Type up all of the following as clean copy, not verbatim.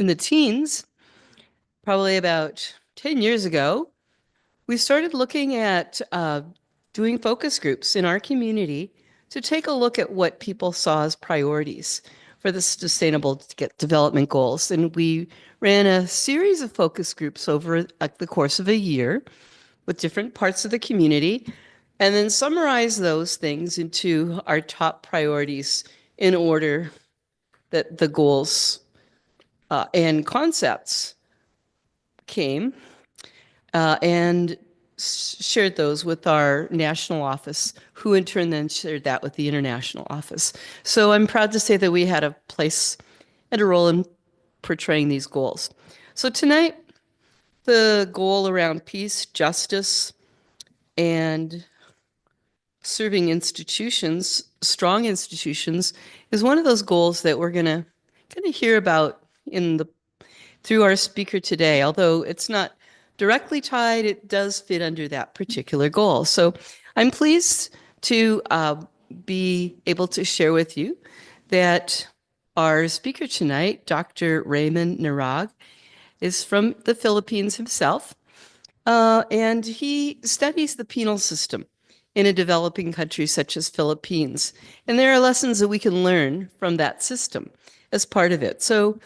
in the teens, probably about 10 years ago, we started looking at doing focus groups in our community to take a look at what people saw as priorities for the Sustainable Development Goals. And we ran a series of focus groups over the course of a year with different parts of the community, and then summarize those things into our top priorities in order that the goals and concepts came, and shared those with our national office, who in turn then shared that with the international office. So I'm proud to say that we had a place and a role in portraying these goals. So tonight, the goal around peace, justice, and serving institutions, strong institutions, is one of those goals that we're gonna hear about through our speaker today. Although it's not directly tied, it does fit under that particular goal. So I'm pleased to be able to share with you that our speaker tonight, Dr. Raymund Narag, is from the Philippines himself, and he studies the penal system in a developing country such as Philippines. And there are lessons that we can learn from that system as part of it. So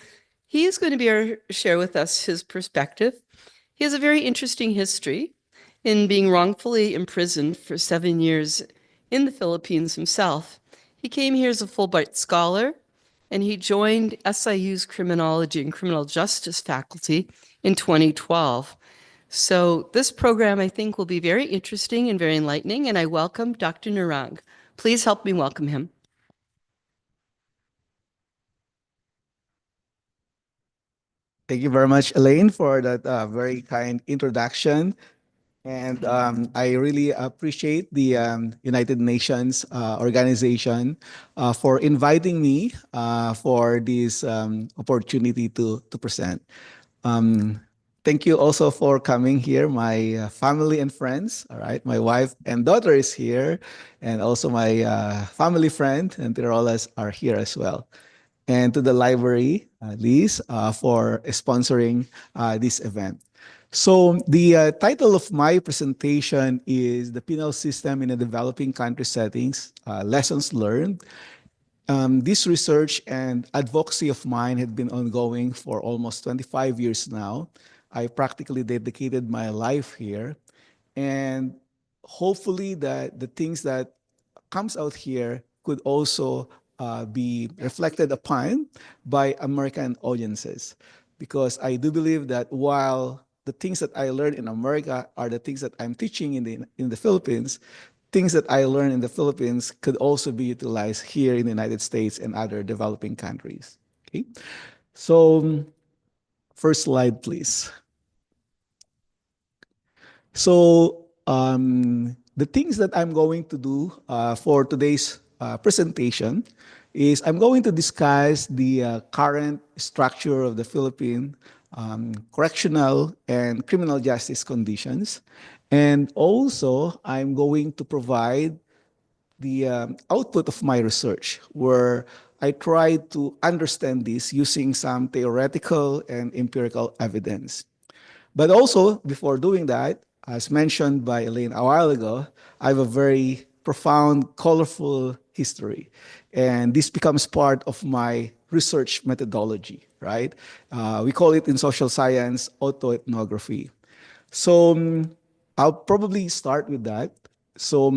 he is going to share with us his perspective. He has a very interesting history in being wrongfully imprisoned for 7 years in the Philippines himself. He came here as a Fulbright Scholar, and he joined SIU's Criminology and Criminal Justice faculty in 2012. So this program, I think, will be very interesting and very enlightening, and I welcome Dr. Narang. Please help me welcome him. Thank you very much, Elaine, for that very kind introduction. And I really appreciate the United Nations organization for inviting me for this opportunity to present. Um, Thank you also for coming here, my family and friends. All right, my wife and daughter is here, and also my family friend and Tirolas are here as well. And to the library, Liz, for sponsoring this event. So the title of my presentation is The Penal System in a Developing Country Settings, Lessons Learned. This research and advocacy of mine had been ongoing for almost 25 years now. I practically dedicated my life here. And hopefully the things that comes out here could also be reflected upon by American audiences. Because I do believe that while the things that I learned in America are the things that I'm teaching in the Philippines, things that I learned in the Philippines could also be utilized here in the United States and other developing countries. Okay, so first slide, please. So the things that I'm going to do for today's presentation is I'm going to discuss the current structure of the Philippine correctional and criminal justice conditions. And also, I'm going to provide the output of my research, where I try to understand this using some theoretical and empirical evidence. But also, before doing that, as mentioned by Elaine a while ago, I have a very profound, colorful history. And this becomes part of my research methodology, right? We call it in social science autoethnography. So I'll probably start with that. So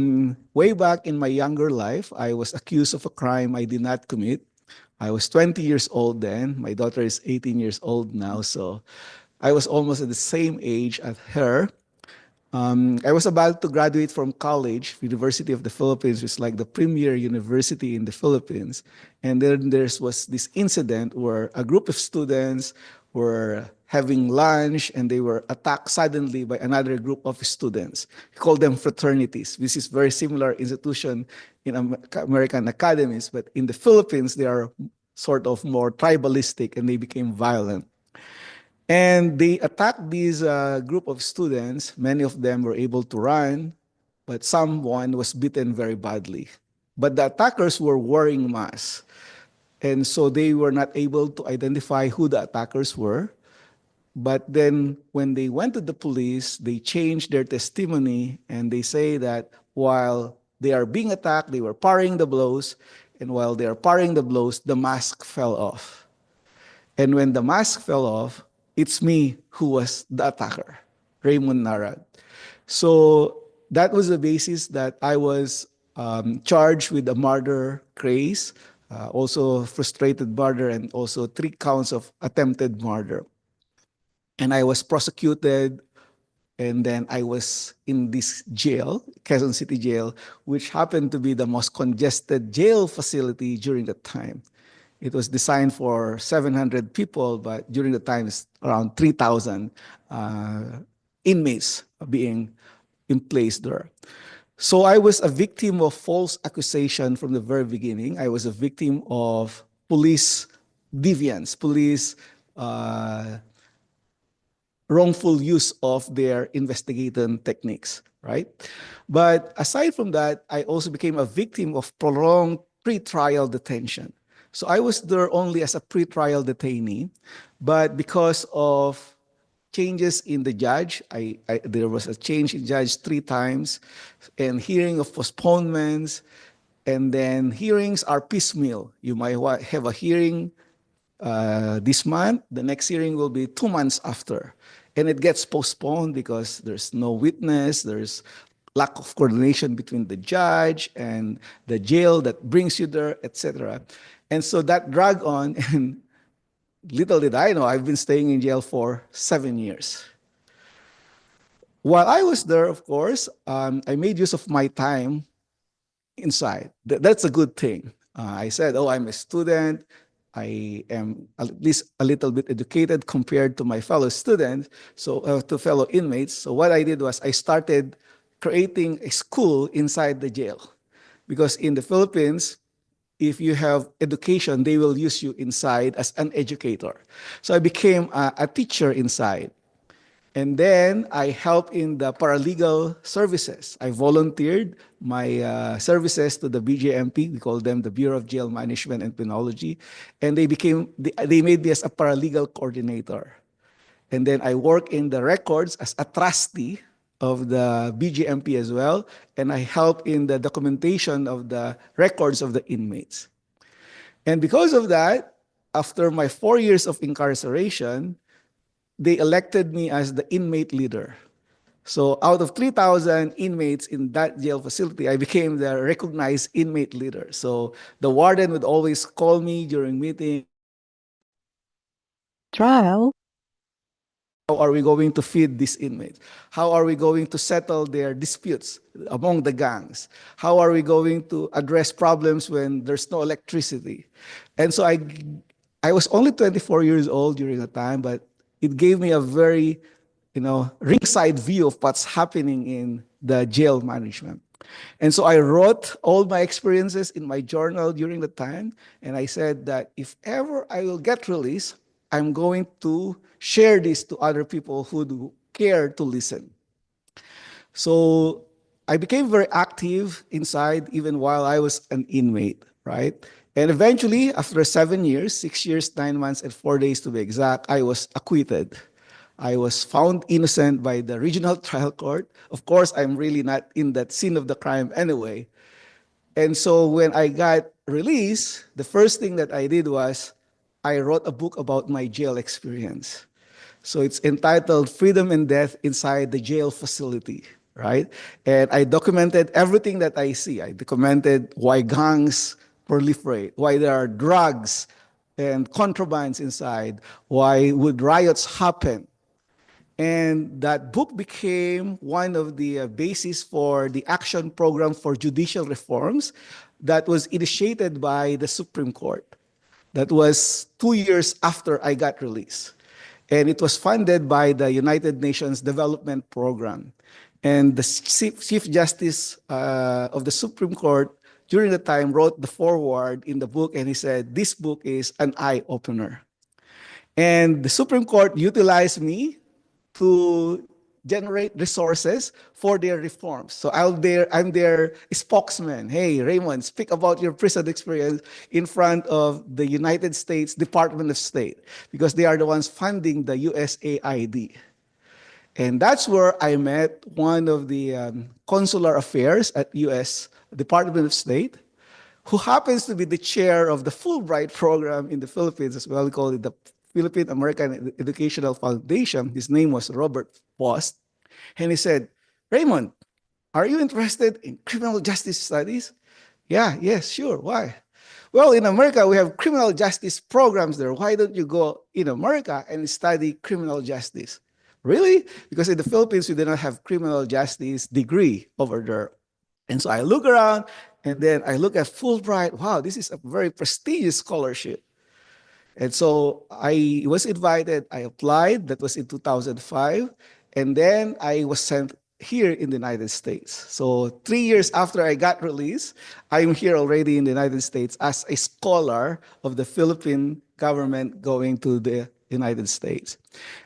way back in my younger life, I was accused of a crime I did not commit. I was 20 years old then. My daughter is 18 years old now. So I was almost at the same age as her. I was about to graduate from college, University of the Philippines, which is like the premier university in the Philippines. And then there was this incident where a group of students were having lunch and they were attacked suddenly by another group of students. We call them fraternities. This is very similar institution in American academies, but in the Philippines, they are sort of more tribalistic and they became violent. And they attacked this group of students. Many of them were able to run, but someone was beaten very badly. But the attackers were wearing masks. And so they were not able to identify who the attackers were. But then when they went to the police, they changed their testimony and they say that while they are being attacked, they were parrying the blows. And while they are parrying the blows, the mask fell off. And when the mask fell off, it's me who was the attacker, Raymund Narag. So that was the basis that I was charged with a murder case, also frustrated murder, and also 3 counts of attempted murder. And I was prosecuted, and then I was in this jail, Quezon City Jail, which happened to be the most congested jail facility during that time. It was designed for 700 people, but during the time, it's around 3,000 inmates being in place there. So I was a victim of false accusation from the very beginning. I was a victim of police deviance, police wrongful use of their investigating techniques, right? But aside from that, I also became a victim of prolonged pretrial detention. So I was there only as a pretrial detainee, but because of changes in the judge, there was a change in judge 3 times, and hearing of postponements, and then hearings are piecemeal. You might have a hearing this month, the next hearing will be 2 months after. And it gets postponed because there's no witness, there's lack of coordination between the judge and the jail that brings you there, etc. And so that dragged on, and little did I know, I've been staying in jail for 7 years. While I was there, of course, I made use of my time inside. That's a good thing. I said, oh, I'm a student. I am at least a little bit educated compared to my fellow students, so to fellow inmates. So what I did was I started creating a school inside the jail, because in the Philippines, if you have education, they will use you inside as an educator. So I became a teacher inside. And then I helped in the paralegal services. I volunteered my services to the BJMP. We call them the Bureau of Jail Management and Penology. And they made me as a paralegal coordinator. And then I work in the records as a trustee of the BJMP as well. And I help in the documentation of the records of the inmates. And because of that, after my 4 years of incarceration, they elected me as the inmate leader. So out of 3,000 inmates in that jail facility, I became the recognized inmate leader. So the warden would always call me during meetings. Trial. How are we going to feed these inmates? How are we going to settle their disputes among the gangs? How are we going to address problems when there's no electricity? And so I was only 24 years old during the time, but it gave me a very, ringside view of what's happening in the jail management. And so I wrote all my experiences in my journal during the time, and I said that if ever I will get released, I'm going to share this to other people who do care to listen. So I became very active inside even while I was an inmate, right? And eventually, after 7 years, 6 years, 9 months, and 4 days to be exact, I was acquitted. I was found innocent by the regional trial court. Of course, I'm really not in that scene of the crime anyway. And so when I got released, the first thing that I did was I wrote a book about my jail experience. So it's entitled Freedom and Death Inside the Jail Facility, right? And I documented everything that I see. I documented why gangs proliferate, why there are drugs and contrabands inside, why would riots happen. And that book became one of the basis for the action program for judicial reforms that was initiated by the Supreme Court. That was 2 years after I got released. And it was funded by the United Nations Development Program. And the Chief Justice of the Supreme Court during the time wrote the foreword in the book, and he said, this book is an eye-opener. And the Supreme Court utilized me to generate resources for their reforms. So I'm their spokesman. Hey, Raymond, speak about your prison experience in front of the United States Department of State because they are the ones funding the USAID. And that's where I met one of the consular affairs at U.S. Department of State, who happens to be the chair of the Fulbright program in the Philippines as well. We call it the Philippine American Educational Foundation. His name was Robert Post. And he said, Raymond, are you interested in criminal justice studies? Yeah, yes, sure. Why? Well, in America, we have criminal justice programs there. Why don't you go in America and study criminal justice? Really? Because in the Philippines, we do not have criminal justice degree over there. And so I look around and then I look at Fulbright. Wow, this is a very prestigious scholarship. And so I was invited, I applied, that was in 2005. And then I was sent here in the United States. So 3 years after I got released, I'm here already in the United States as a scholar of the Philippine government going to the United States.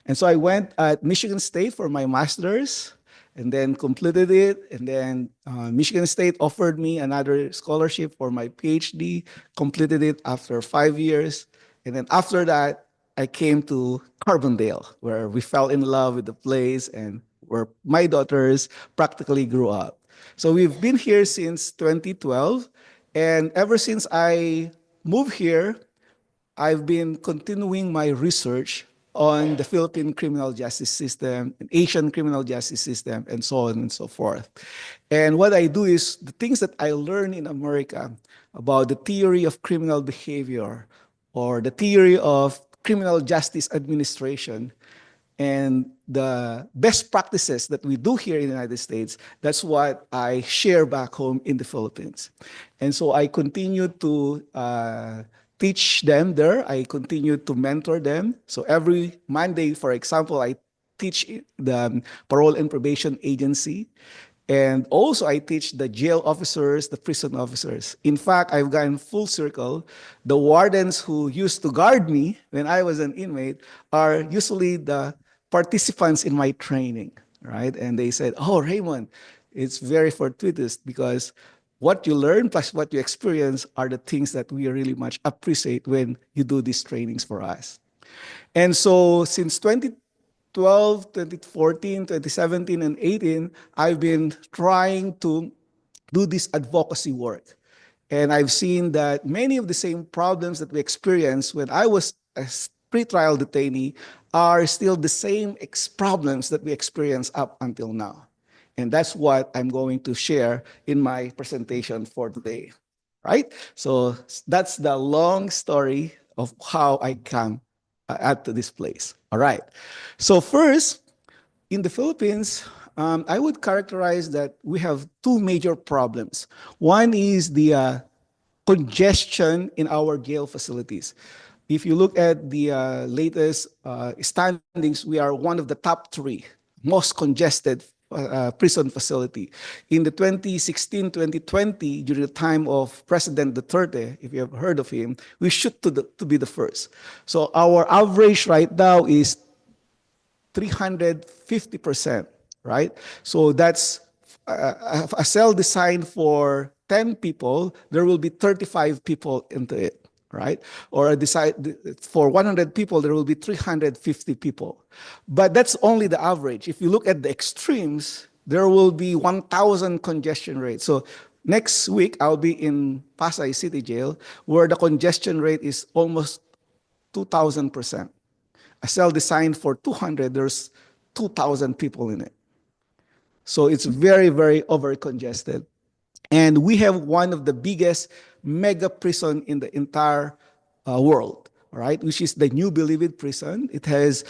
And so I went at Michigan State for my master's and then completed it. And then Michigan State offered me another scholarship for my PhD, completed it after 5 years. And then after that, I came to Carbondale, where we fell in love with the place and where my daughters practically grew up. So we've been here since 2012. And ever since I moved here, I've been continuing my research on the Philippine criminal justice system, and Asian criminal justice system, and so on and so forth. And what I do is the things that I learned in America about the theory of criminal behavior or the theory of criminal justice administration and the best practices that we do here in the United States, that's what I share back home in the Philippines. And so I continue to teach them there. I continue to mentor them. So every Monday, for example, I teach the parole and probation agency. And also, I teach the jail officers, the prison officers. In fact, I've gotten full circle. The wardens who used to guard me when I was an inmate are usually the participants in my training, right? And they said, oh, Raymond, it's very fortuitous because what you learn plus what you experience are the things that we really much appreciate when you do these trainings for us. And so since 2012, 2014, 2017, and 18, I've been trying to do this advocacy work. And I've seen that many of the same problems that we experienced when I was a pretrial detainee are still the same problems that we experience up until now. And that's what I'm going to share in my presentation for today, right? So that's the long story of how I come at this place. All right. So first, in the Philippines, I would characterize that we have two major problems. One is the congestion in our jail facilities. If you look at the latest standings, we are one of the top three most congested prison facility. In the 2016-2020, during the time of President Duterte, if you have heard of him, we shoot to be the first. So our average right now is 350%, right? So that's a cell designed for 10 people, there will be 35 people into it, right? Or a for 100 people, there will be 350 people. But that's only the average. If you look at the extremes, there will be 1,000 congestion rate. So next week, I'll be in Pasay City Jail, where the congestion rate is almost 2,000%. A cell designed for 200, there's 2,000 people in it. So it's very, very over congested. And we have one of the biggest mega prison in the entire world, right? Which is the New Bilibid prison. It has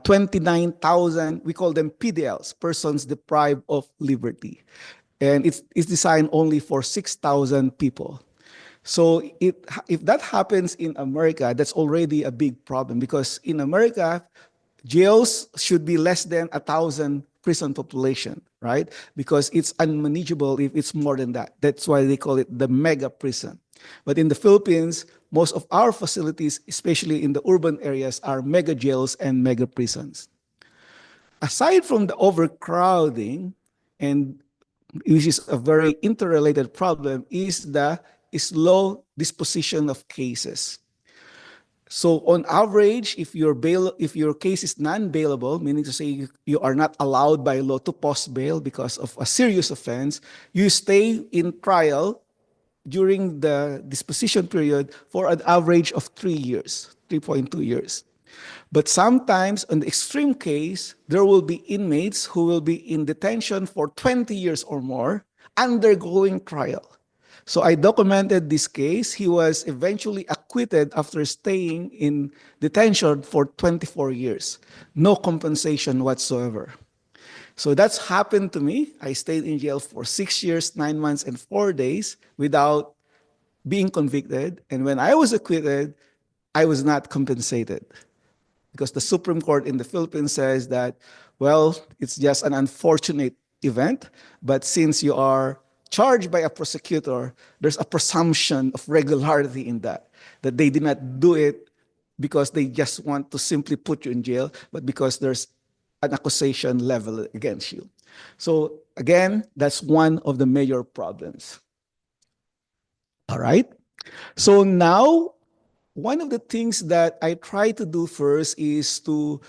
29,000, we call them PDLs, persons deprived of liberty. And it's designed only for 6,000 people. So if that happens in America, that's already a big problem because in America, jails should be less than 1,000 prison population, right? Because it's unmanageable if it's more than that. That's why they call it the mega prison. But in the Philippines, most of our facilities, especially in the urban areas, are mega jails and mega prisons. aside from the overcrowding, and which is a very interrelated problem, is the slow disposition of cases. So on average, if your case is non-bailable, meaning to say you are not allowed by law to post bail because of a serious offense, you stay in trial during the disposition period for an average of 3 years, 3.2 years. But sometimes, in the extreme case, there will be inmates who will be in detention for 20 years or more, undergoing trial. So I documented this case. He was eventually acquitted after staying in detention for 24 years. No compensation whatsoever. So that's happened to me. I stayed in jail for 6 years, 9 months, and 4 days without being convicted. And when I was acquitted, I was not compensated because the Supreme Court in the Philippines says that, well, it's just an unfortunate event, but since you are charged by a prosecutor, there's a presumption of regularity in that they did not do it because they just want to simply put you in jail, but because there's an accusation level against you. So again, that's one of the major problems. All right. So now one of the things that I try to do first is to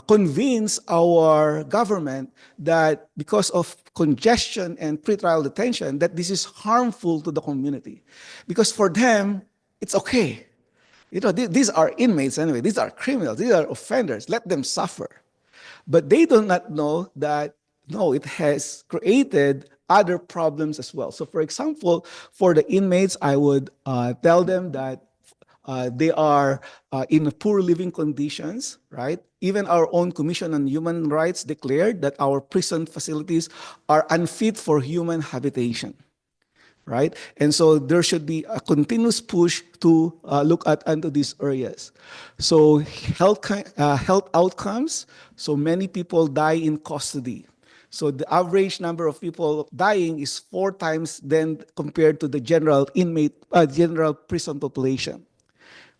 convince our government that because of congestion and pretrial detention, that this is harmful to the community. Because for them, it's okay. You know, these are inmates anyway. These are criminals. These are offenders. Let them suffer. But they do not know that, no, it has created other problems as well. So, for example, for the inmates, I would tell them that they are in poor living conditions, right? Even our own Commission on Human Rights declared that our prison facilities are unfit for human habitation, right? And so there should be a continuous push to look at into these areas. So health outcomes. So many people die in custody. So the average number of people dying is 4 times then compared to the general prison population.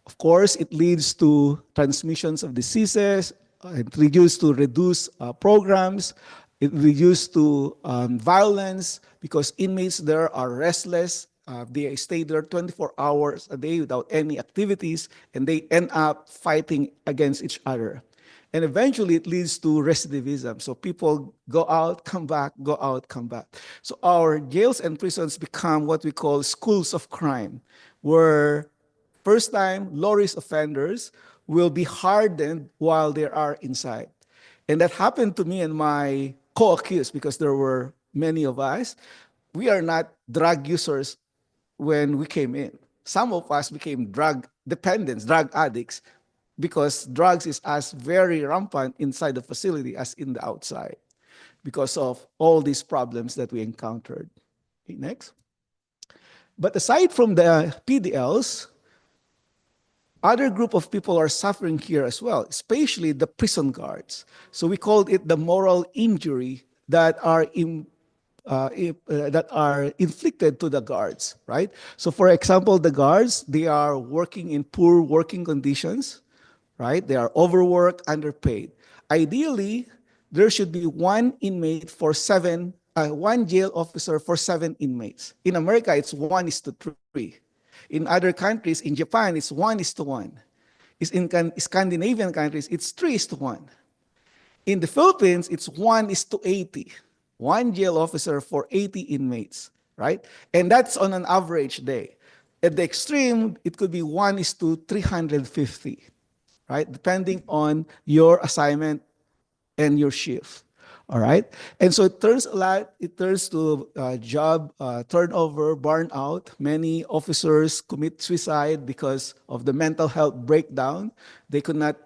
Of course, it leads to transmissions of diseases. It reduces to reduce programs. It reduces to violence because inmates there are restless. They stay there 24 hours a day without any activities, and they end up fighting against each other. And eventually, it leads to recidivism. So people go out, come back, go out, come back. So our jails and prisons become what we call schools of crime, where first-time low-risk offenders will be hardened while they are inside. And that happened to me and my co-accused because there were many of us. We are not drug users when we came in. Some of us became drug dependents, drug addicts, because drugs is as very rampant inside the facility as in the outside because of all these problems that we encountered. Okay, next. But aside from the PDLs, other group of people are suffering here as well, especially the prison guards. So we called it the moral injury that are inflicted to the guards, right? So for example, the guards, they are working in poor working conditions, right? They are overworked, underpaid. Ideally, there should be one jail officer for 7 inmates. In America, it's 1:3. In other countries, in Japan, it's 1:1. In Scandinavian countries, it's 3:1. In the Philippines, it's 1:80. One jail officer for 80 inmates, right? And that's on an average day. At the extreme, it could be 1:350, right? Depending on your assignment and your shift. All right. And so it turns to job turnover, burnout. Many officers commit suicide because of the mental health breakdown. They could not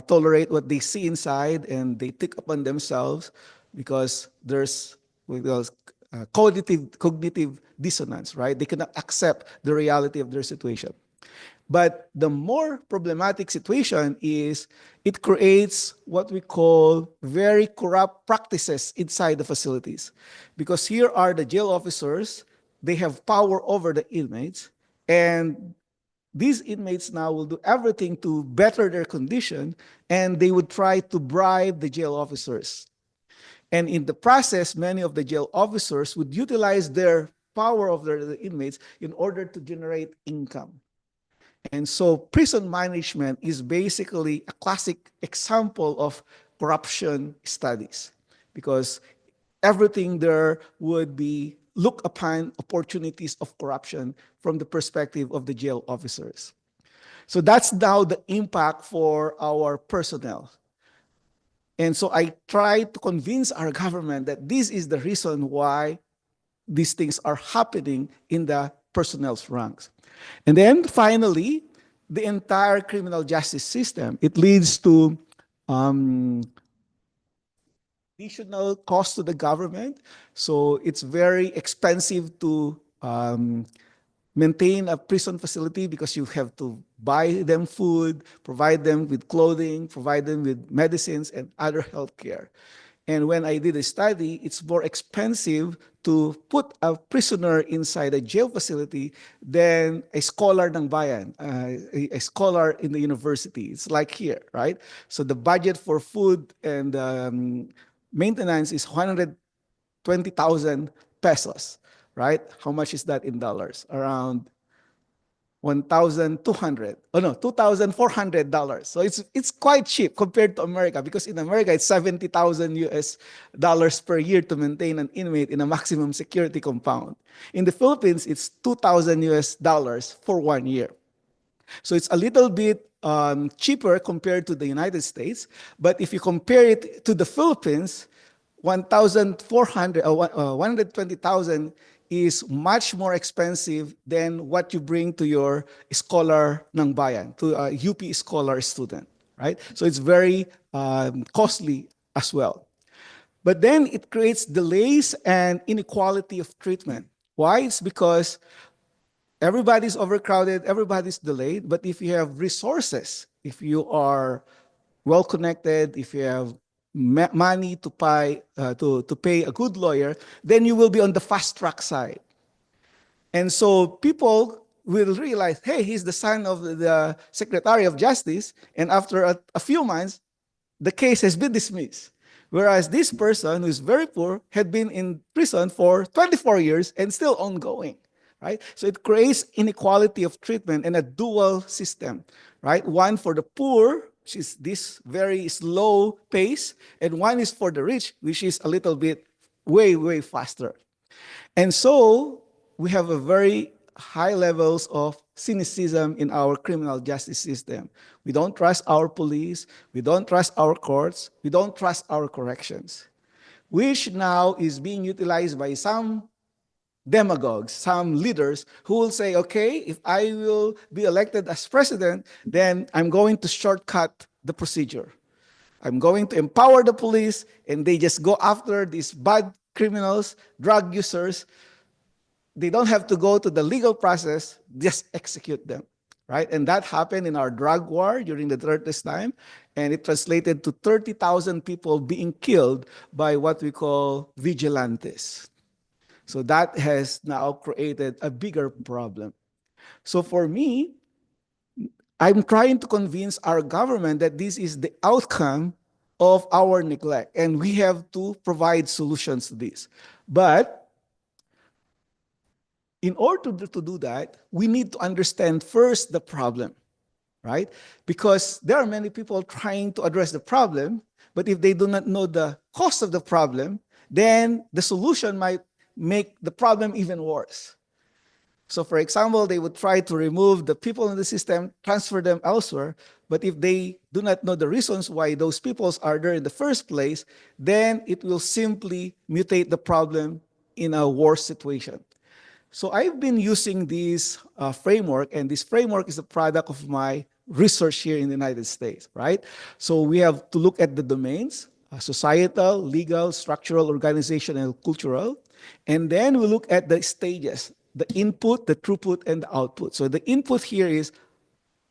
tolerate what they see inside and they take upon themselves because there's what we call cognitive dissonance, right? They cannot accept the reality of their situation. But the more problematic situation is it creates what we call very corrupt practices inside the facilities. Because here are the jail officers, they have power over the inmates, and these inmates now will do everything to better their condition, and they would try to bribe the jail officers. And in the process, many of the jail officers would utilize their power of the inmates in order to generate income. And so prison management is basically a classic example of corruption studies, because everything there would be look upon opportunities of corruption from the perspective of the jail officers. So that's now the impact for our personnel. And so I try to convince our government that this is the reason why these things are happening in the personnel's ranks. And then finally, the entire criminal justice system, it leads to um, additional cost to the government. So it's very expensive to maintain a prison facility because you have to buy them food, provide them with clothing, provide them with medicines and other health care. And when I did a study, it's more expensive to put a prisoner inside a jail facility than a scholar ng bayan, a scholar in the university. It's like here, right? So the budget for food and maintenance is 120,000 pesos, right? How much is that in dollars? Around 1,200. Oh no, $2,400. So it's quite cheap compared to America, because in America it's 70,000 US dollars per year to maintain an inmate in a maximum security compound. In the Philippines, it's 2,000 US dollars for 1 year. So it's a little bit cheaper compared to the United States. But if you compare it to the Philippines, 1,400, 120,000 is much more expensive than what you bring to your scholar ng bayan, to a UP scholar student, right? So it's very costly as well. But then it creates delays and inequality of treatment. Why? It's because everybody's overcrowded, everybody's delayed. But if you have resources, if you are well connected, if you have money to pay a good lawyer, then you will be on the fast track side. And so people will realize, hey, he's the son of the Secretary of Justice, and after a few months, the case has been dismissed. Whereas this person who is very poor had been in prison for 24 years and still ongoing, right? So it creates inequality of treatment and a dual system, right? One for the poor, which is this very slow pace, and one is for the rich, which is a little bit way, way faster. And so we have a very high levels of cynicism in our criminal justice system. We don't trust our police, we don't trust our courts, we don't trust our corrections, which now is being utilized by some demagogues, some leaders who will say, okay, if I will be elected as president, then I'm going to shortcut the procedure. I'm going to empower the police, and they just go after these bad criminals, drug users. They don't have to go to the legal process, just execute them, right? And that happened in our drug war during the 30s time, and it translated to 30,000 people being killed by what we call vigilantes. So that has now created a bigger problem. So for me, I'm trying to convince our government that this is the outcome of our neglect, and we have to provide solutions to this. But in order to do that, we need to understand first the problem, right? Because there are many people trying to address the problem, but if they do not know the cause of the problem, then the solution might make the problem even worse. So for example, they would try to remove the people in the system, transfer them elsewhere, but if they do not know the reasons why those peoples are there in the first place, then it will simply mutate the problem in a worse situation. So I've been using this framework, and this framework is a product of my research here in the United States, right? So we have to look at the domains, societal, legal, structural, organizational, and cultural. And then we look at the stages, the input, the throughput, and the output. So the input here is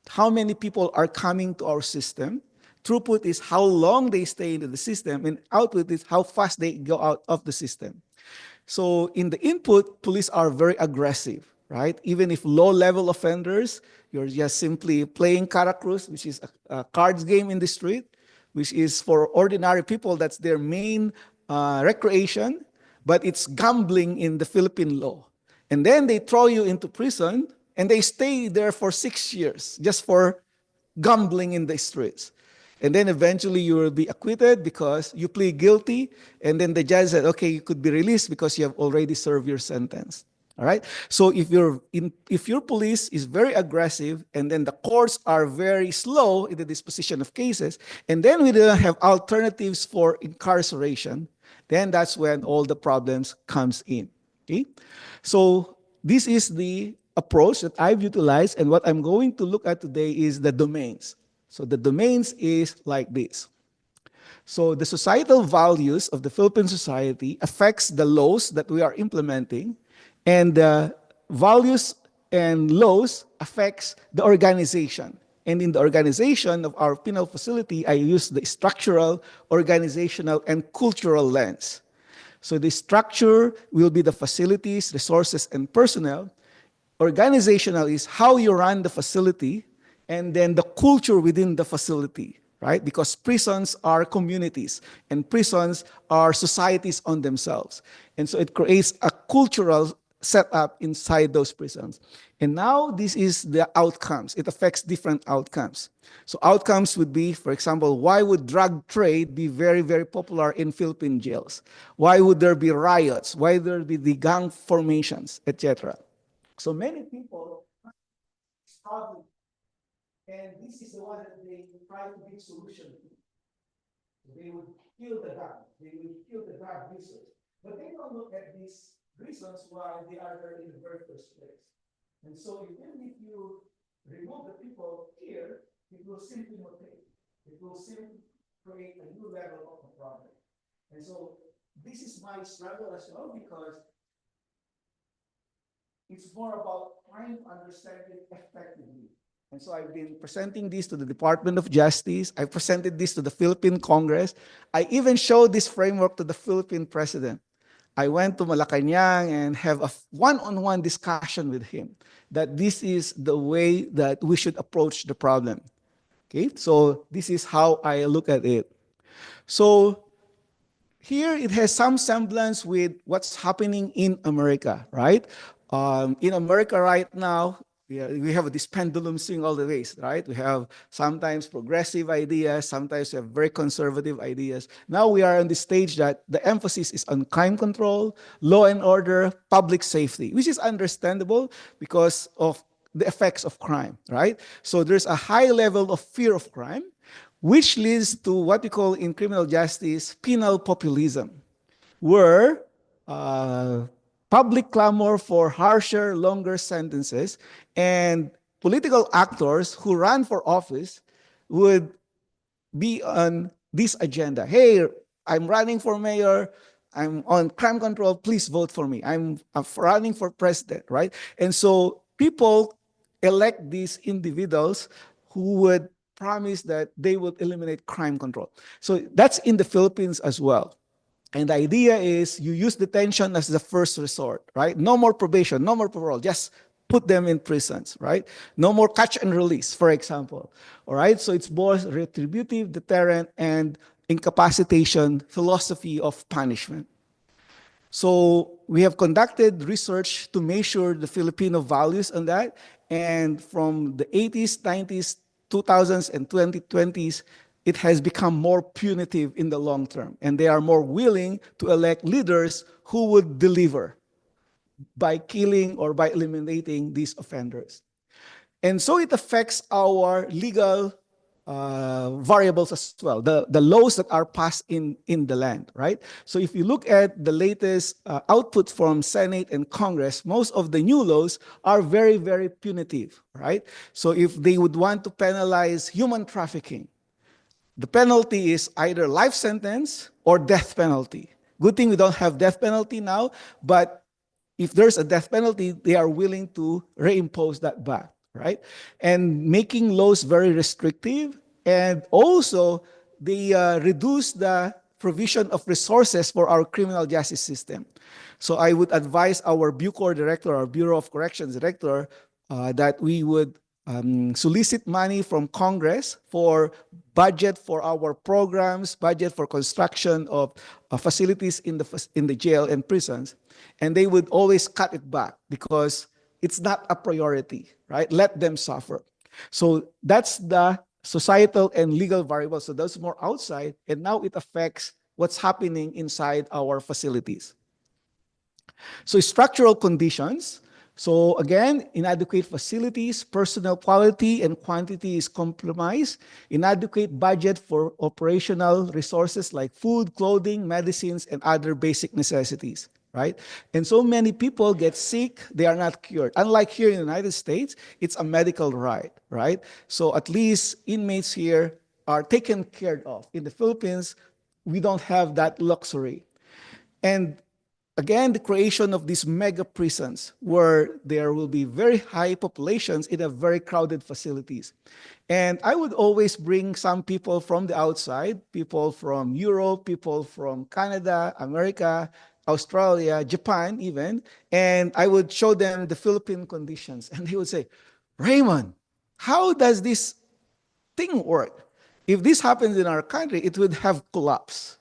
how many people are coming to our system. Throughput is how long they stay in the system, and output is how fast they go out of the system. So in the input, police are very aggressive. right? Even if low-level offenders, you're just simply playing Caracruz, which is a cards game in the street, which is for ordinary people, that's their main recreation, but it's gambling in the Philippine law. And then they throw you into prison, and they stay there for 6 years just for gambling in the streets. And then eventually you will be acquitted because you plead guilty. And then the judge said, okay, you could be released because you have already served your sentence. All right. So if your police is very aggressive and then the courts are very slow in the disposition of cases, and then we don't have alternatives for incarceration, then that's when all the problems comes in. Okay. So this is the approach that I've utilized, and what I'm going to look at today is the domains. So the domains is like this. So the societal values of the Philippine society affects the laws that we are implementing, and the values and laws affects the organization. And in the organization of our penal facility, I use the structural, organizational, and cultural lens. So the structure will be the facilities, resources, and personnel. Organizational is how you run the facility, and then the culture within the facility, right? Because prisons are communities and prisons are societies on themselves. And so it creates a cultural setup inside those prisons. And now this is the outcomes. It affects different outcomes. So outcomes would be, for example, why would drug trade be very, very popular in Philippine jails? Why would there be riots? Why would there be the gang formations, etc.? So many people struggle, and this is the one that they try to give solution to. They would kill the drug, they would kill the drug users, but they don't look at these reasons why they are there in the very first place. And so even if you remove the people here, it will simply mutate. It will simply create a new level of a problem. And so this is my struggle as well, because it's more about trying to understand it effectively. And so I've been presenting this to the Department of Justice. I presented this to the Philippine Congress. I even showed this framework to the Philippine president. I went to Malacanang and have a one-on-one discussion with him that this is the way that we should approach the problem. Okay, so this is how I look at it. So here it has some semblance with what's happening in America, right? In America right now, we have this pendulum swing all the ways, right? We have sometimes progressive ideas, sometimes we have very conservative ideas. Now we are on the stage that the emphasis is on crime control, law and order, public safety, which is understandable because of the effects of crime, right? So there's a high level of fear of crime, which leads to what we call in criminal justice penal populism, where public clamor for harsher, longer sentences, and political actors who run for office would be on this agenda. Hey, I'm running for mayor. I'm on crime control. Please vote for me. I'm running for president, right? And so people elect these individuals who would promise that they would eliminate crime control. So that's in the Philippines as well. And the idea is you use detention as the first resort, right? No more probation, no more parole, just put them in prisons, right? No more catch and release, for example. All right, so it's both retributive, deterrent, and incapacitation philosophy of punishment. So we have conducted research to measure the Filipino values on that. And from the 80s, 90s, 2000s, and 2020s, it has become more punitive in the long term. And they are more willing to elect leaders who would deliver by killing or by eliminating these offenders. And so it affects our legal variables as well, the laws that are passed in the land, right? So if you look at the latest output from Senate and Congress, most of the new laws are very, very punitive, right? So if they would want to penalize human trafficking, the penalty is either life sentence or death penalty. Good thing we don't have death penalty now, but if there's a death penalty, they are willing to reimpose that back, right? And making laws very restrictive, and also they reduce the provision of resources for our criminal justice system. So I would advise our Bucor director, our Bureau of Corrections director, that we would solicit money from Congress for budget for our programs, budget for construction of facilities in the jail and prisons, and they would always cut it back because it's not a priority, right? Let them suffer. So that's the societal and legal variables. So that's more outside, and now it affects what's happening inside our facilities. So structural conditions. So again, inadequate facilities, personnel quality and quantity is compromised, inadequate budget for operational resources like food, clothing, medicines, and other basic necessities, right? And so many people get sick, they are not cured. Unlike here in the United States, it's a medical right, right? So at least inmates here are taken care of. In the Philippines, we don't have that luxury. And again, the creation of these mega prisons where there will be very high populations in a very crowded facilities. And I would always bring some people from the outside, people from Europe, people from Canada, America, Australia, Japan even, and I would show them the Philippine conditions. And they would say, Raymond, how does this thing work? If this happens in our country, it would have collapse,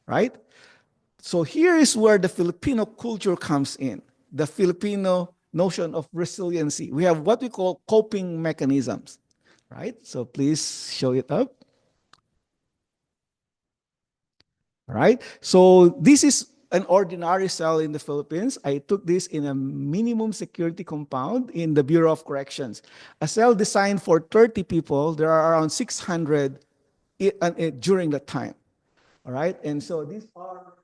right? So here is where the Filipino culture comes in, the Filipino notion of resiliency. We have what we call coping mechanisms, right? So please show it up. All right. So this is an ordinary cell in the Philippines. I took this in a minimum security compound in the Bureau of Corrections. A cell designed for 30 people. There are around 600 during that time. All right. And so these are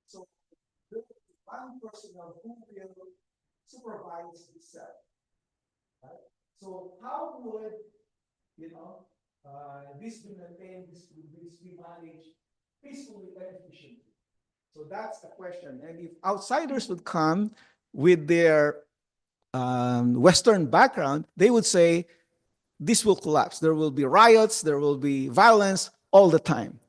so one person who will supervise this cell. Right? So how would this be maintained, this be managed peacefully and efficiently? So that's the question. And if outsiders would come with their Western background, they would say this will collapse. There will be riots, there will be violence all the time.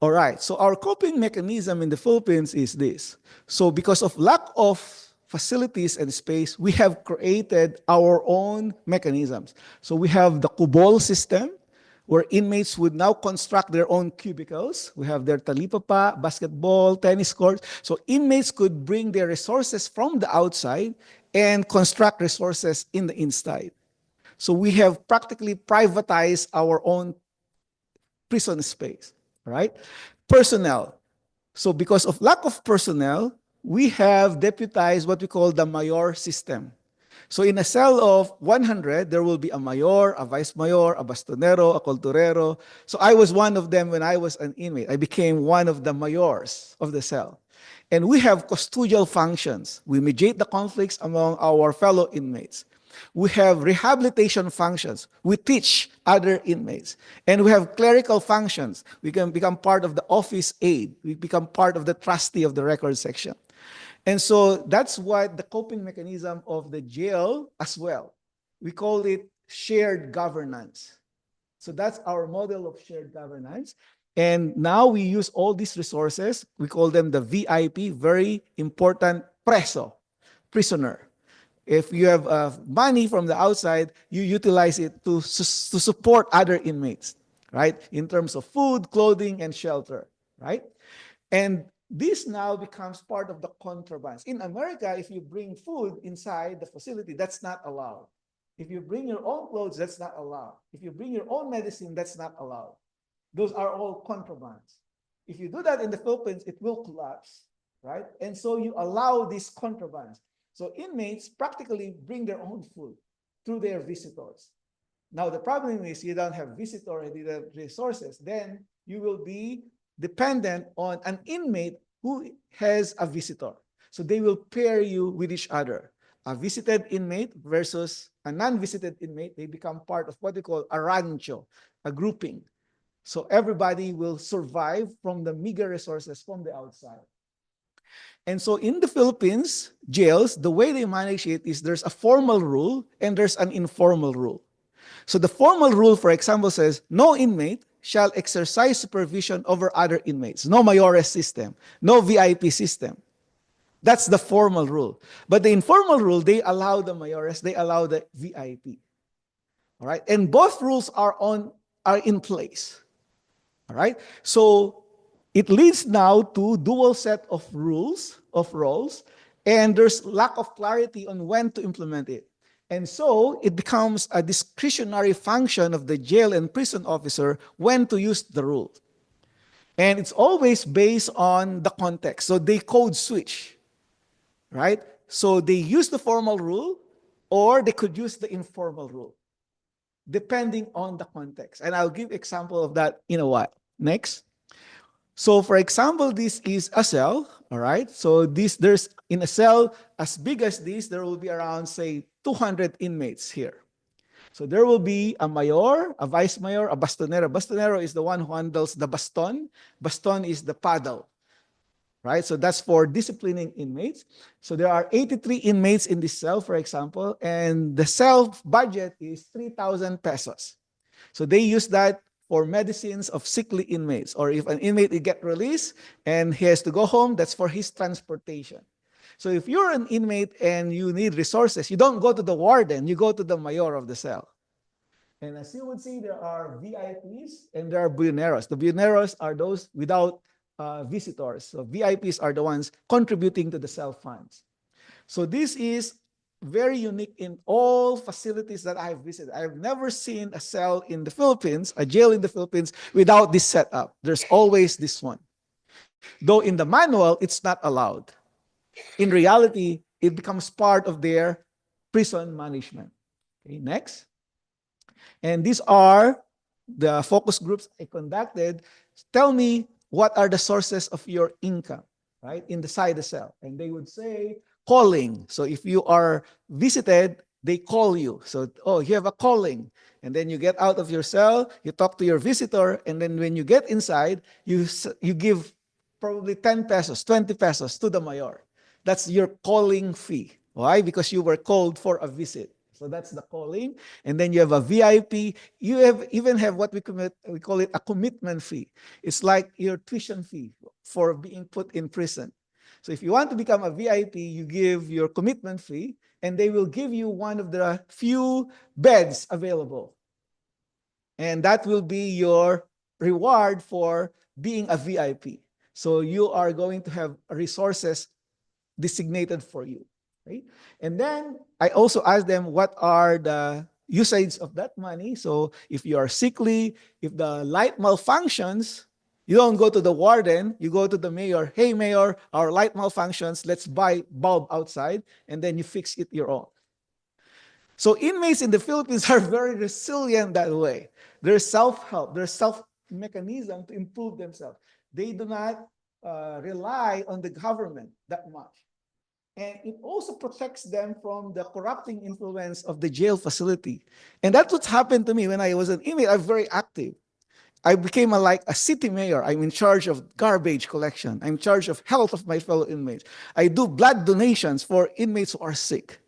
All right, so our coping mechanism in the Philippines is this. So because of lack of facilities and space, we have created our own mechanisms. So we have the kubol system, where inmates would now construct their own cubicles. We have their talipapa, basketball, tennis courts. So inmates could bring their resources from the outside and construct resources in the inside. So we have practically privatized our own prison space, right? Personnel. So because of lack of personnel, we have deputized what we call the mayor system. So in a cell of 100, there will be a mayor, a vice mayor, a bastonero, a culturero. So I was one of them when I was an inmate. I became one of the mayors of the cell. And we have custodial functions. We mediate the conflicts among our fellow inmates. We have rehabilitation functions. We teach other inmates. And we have clerical functions. We can become part of the office aide. We become part of the trustee of the record section. And so that's what the coping mechanism of the jail as well. We call it shared governance. So that's our model of shared governance. And now we use all these resources. We call them the VIP, very important preso, prisoner. If you have money from the outside, you utilize it to support other inmates, right? In terms of food, clothing, and shelter, right? And this now becomes part of the contraband. In America, if you bring food inside the facility, that's not allowed. If you bring your own clothes, that's not allowed. If you bring your own medicine, that's not allowed. Those are all contrabands. If you do that in the Philippines, it will collapse, right? And so you allow these contrabands. So inmates practically bring their own food through their visitors. Now, the problem is you don't have visitor and you don't have resources. Then you will be dependent on an inmate who has a visitor. So they will pair you with each other. A visited inmate versus a non-visited inmate, they become part of what we call a rancho, a grouping. So everybody will survive from the meager resources from the outside. And so in the Philippines, jails, the way they manage it is there's a formal rule and there's an informal rule. So the formal rule, for example, says no inmate shall exercise supervision over other inmates. No mayores system, no VIP system. That's the formal rule. But the informal rule, they allow the mayores, they allow the VIP. All right? And both rules are in place. All right? So it leads now to dual set of rules, of roles, and there's lack of clarity on when to implement it. And so it becomes a discretionary function of the jail and prison officer when to use the rule. And it's always based on the context. So they code switch, right? So they use the formal rule or they could use the informal rule, depending on the context. And I'll give example of that in a while. Next. So for example, this is a cell, all right? So there's in a cell as big as this, there will be around, say, 200 inmates here. So there will be a mayor, a vice mayor, a bastonero. Bastonero is the one who handles the baston. Baston is the paddle, right? So that's for disciplining inmates. So there are 83 inmates in this cell, for example, and the cell budget is 3,000 pesos. So they use that for medicines of sickly inmates, or if an inmate will get released and he has to go home, that's for his transportation. So if you're an inmate and you need resources, you don't go to the warden, you go to the mayor of the cell. And as you would see, there are VIPs and there are buyoneros. The buyoneros are those without visitors. So VIPs are the ones contributing to the cell funds. So this is very unique in all facilities that I've visited. I've never seen a cell in the Philippines, a jail in the Philippines, without this setup. There's always this one. Though in the manual, it's not allowed. In reality, it becomes part of their prison management. Okay, next. And these are the focus groups I conducted. Tell me what are the sources of your income, right, inside the cell. And they would say, calling. So if you are visited, they call you. So, oh, you have a calling. And then you get out of your cell, you talk to your visitor, and then when you get inside, you give probably 10 pesos, 20 pesos to the mayor. That's your calling fee. Why? Because you were called for a visit. So that's the calling. And then you have a VIP. You even have what we call it a commitment fee. It's like your tuition fee for being put in prison. So if you want to become a VIP, you give your commitment fee, and they will give you one of the few beds available. And that will be your reward for being a VIP. So you are going to have resources designated for you. Right? And then I also ask them what are the usage of that money. So if you are sickly, if the light malfunctions, you don't go to the warden, you go to the mayor. Hey, mayor, our light malfunctions. Let's buy bulb outside, and then you fix it your own. So inmates in the Philippines are very resilient that way. There's self-help, there's self-mechanism to improve themselves. They do not rely on the government that much. And it also protects them from the corrupting influence of the jail facility. And that's what happened to me when I was an inmate. I'm very active. I became like a city mayor. I'm in charge of garbage collection. I'm in charge of health of my fellow inmates. I do blood donations for inmates who are sick.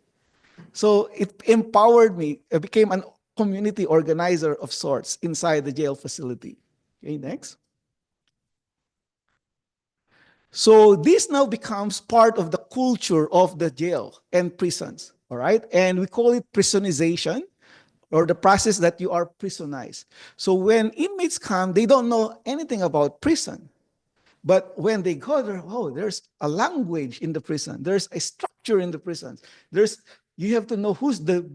So it empowered me. I became a community organizer of sorts inside the jail facility. Okay, next. So this now becomes part of the culture of the jail and prisons, all right? And we call it prisonization, or the process that you are prisonized. So when inmates come, they don't know anything about prison. But when they go there, oh, there's a language in the prison. There's a structure in the prisons. You have to know who's the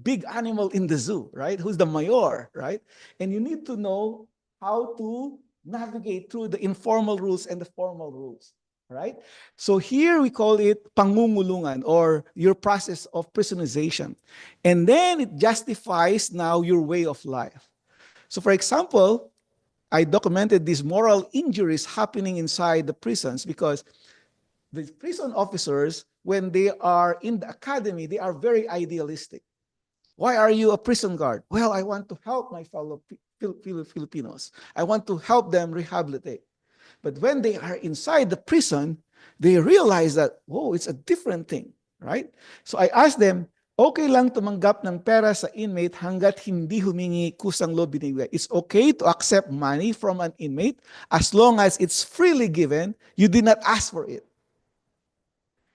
big animal in the zoo, right? Who's the mayor, right? And you need to know how to navigate through the informal rules and the formal rules, right? So here we call it pangungulungan, or your process of prisonization. And then it justifies now your way of life. So for example, I documented these moral injuries happening inside the prisons because the prison officers, when they are in the academy, they are very idealistic. Why are you a prison guard? Well, I want to help my fellow Filipinos. I want to help them rehabilitate. But when they are inside the prison, they realize that, whoa, it's a different thing, right? So I asked them, okay lang tumanggap ng pera sa inmate hanggat hindi humingi kusang loob binigay. It's okay to accept money from an inmate as long as it's freely given, you did not ask for it.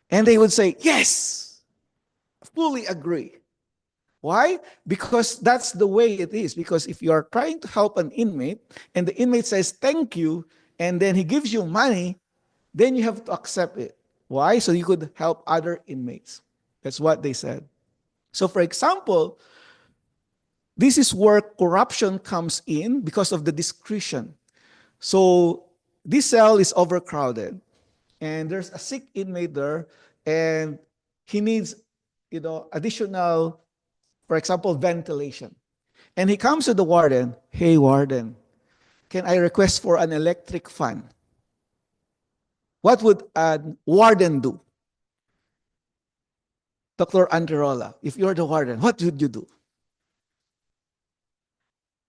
And they would say, yes, fully agree. Why? Because that's the way it is. Because if you are trying to help an inmate and the inmate says thank you and then he gives you money, then you have to accept it. Why? So you could help other inmates. That's what they said. So, for example, this is where corruption comes in because of the discretion. So, this cell is overcrowded, and there's a sick inmate there, and he needs, additional, for example, ventilation. And he comes to the warden, hey, warden, can I request for an electric fan? What would a warden do? Dr. Anderola, if you're the warden, what would you do?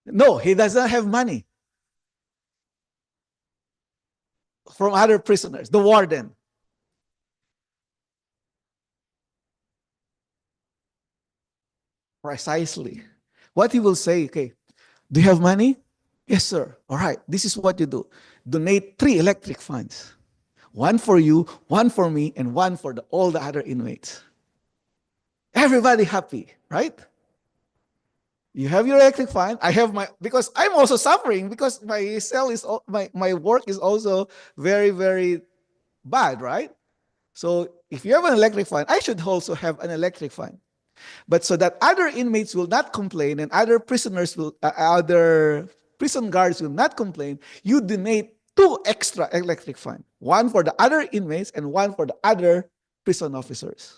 No, he doesn't have money from other prisoners, the warden. Precisely. What he will say, okay, do you have money? Yes, sir. All right, this is what you do. Donate 3 electric fans. One for you, one for me, and one for all the other inmates. Everybody happy, right? You have your electric fan. I have my, because I'm also suffering because my cell is, my work is also very, very bad, right? So if you have an electric fan, I should also have an electric fan. But so that other inmates will not complain and other prisoners will, other prison guards will not complain, you donate 2 extra electric fan, one for the other inmates and one for the other prison officers.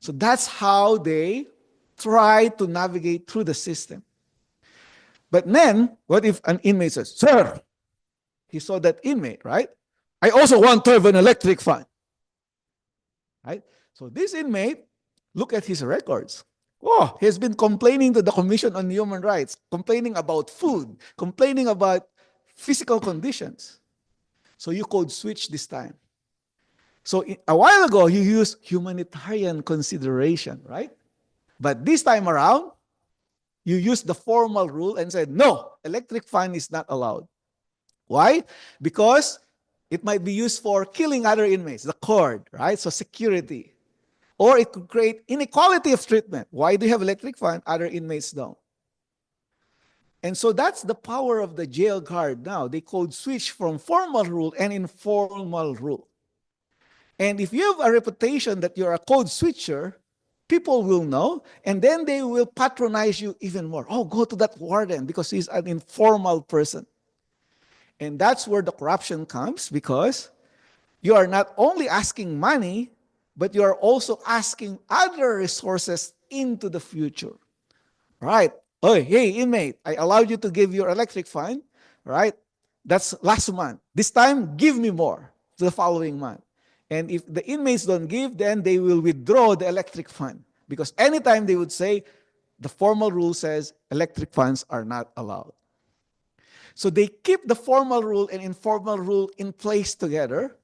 So that's how they try to navigate through the system. But then, what if an inmate says, sir, he saw that inmate, right? I also want to have an electric fan. Right? So this inmate, look at his records. Oh, he has been complaining to the Commission on Human Rights, complaining about food, complaining about physical conditions. So you code switch this time. So a while ago, you used humanitarian consideration, right? But this time around, you used the formal rule and said, no, electric fan is not allowed. Why? Because it might be used for killing other inmates, the cord, right? So security. Or it could create inequality of treatment. Why do you have electric fan? Other inmates don't. And so that's the power of the jail guard now. They code switch from formal rule and informal rule. And if you have a reputation that you're a code switcher, people will know, and then they will patronize you even more. Oh, go to that warden because he's an informal person. And that's where the corruption comes, because you are not only asking money, but you are also asking other resources into the future. Right? Oh, hey, inmate, I allowed you to give your electric fine, right? That's last month. This time, give me more to the following month. And if the inmates don't give, then they will withdraw the electric fund. Because anytime they would say, the formal rule says electric funds are not allowed. So they keep the formal rule and informal rule in place together,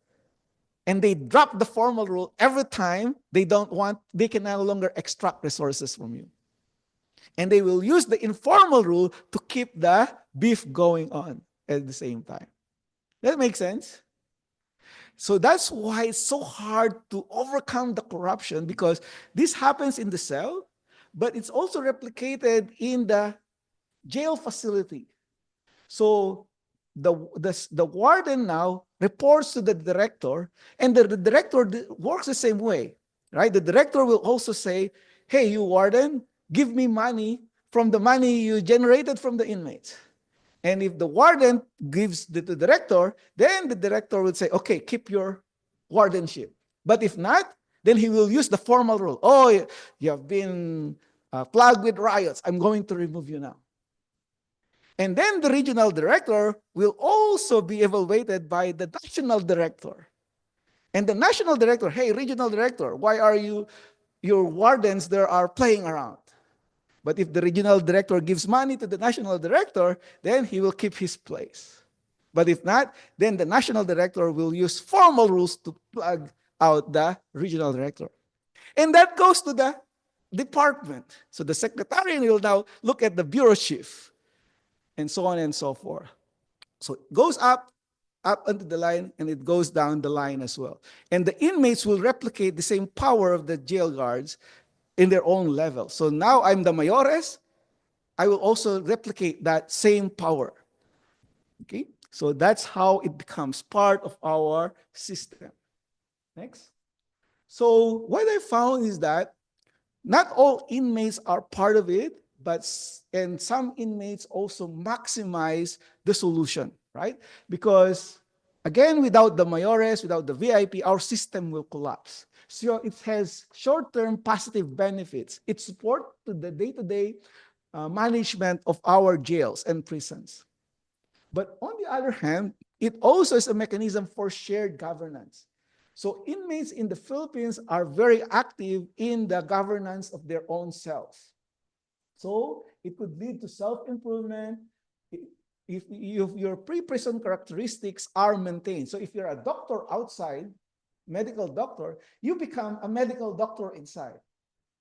and they drop the formal rule every time they can no longer extract resources from you. And they will use the informal rule to keep the beef going on at the same time. That makes sense? So that's why it's so hard to overcome the corruption, because this happens in the cell, but it's also replicated in the jail facility. So the warden now reports to the director, and the director works the same way, right? The director will also say, hey, you warden, give me money from the money you generated from the inmates. And if the warden gives the director, then the director will say, okay, keep your wardenship. But if not, then he will use the formal rule. Oh, you have been plagued with riots. I'm going to remove you now. And then the regional director will also be evaluated by the national director. And the national director, hey, regional director, why are your wardens there are playing around? But if the regional director gives money to the national director, then he will keep his place. But if not, then the national director will use formal rules to plug out the regional director. And that goes to the department. So the secretariat will now look at the bureau chief and so on and so forth. So it goes up onto the line, and it goes down the line as well. And the inmates will replicate the same power of the jail guards in their own level. So now I'm the mayores, I will also replicate that same power. Okay? So that's how it becomes part of our system. Next. So what I found is that not all inmates are part of it, but and some inmates also maximize the solution, right? Because again, without the mayores, without the VIP, our system will collapse. So it has short-term positive benefits. It supports the day-to-day management of our jails and prisons. But on the other hand, it also is a mechanism for shared governance. So inmates in the Philippines are very active in the governance of their own selves. So it could lead to self-improvement if your pre-prison characteristics are maintained. So if you're a doctor outside, medical doctor, you become a medical doctor inside.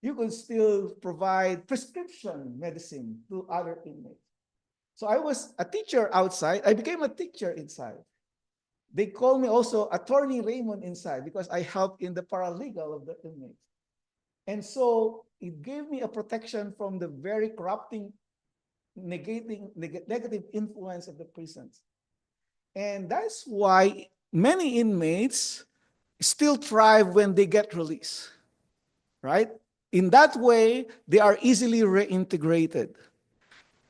You can still provide prescription medicine to other inmates. So I was a teacher outside. I became a teacher inside. They call me also Attorney Raymund inside because I helped in the paralegal of the inmates. And so it gave me a protection from the very corrupting, negative influence of the prisons. And that's why many inmates still thrive when they get released, right? In that way, they are easily reintegrated.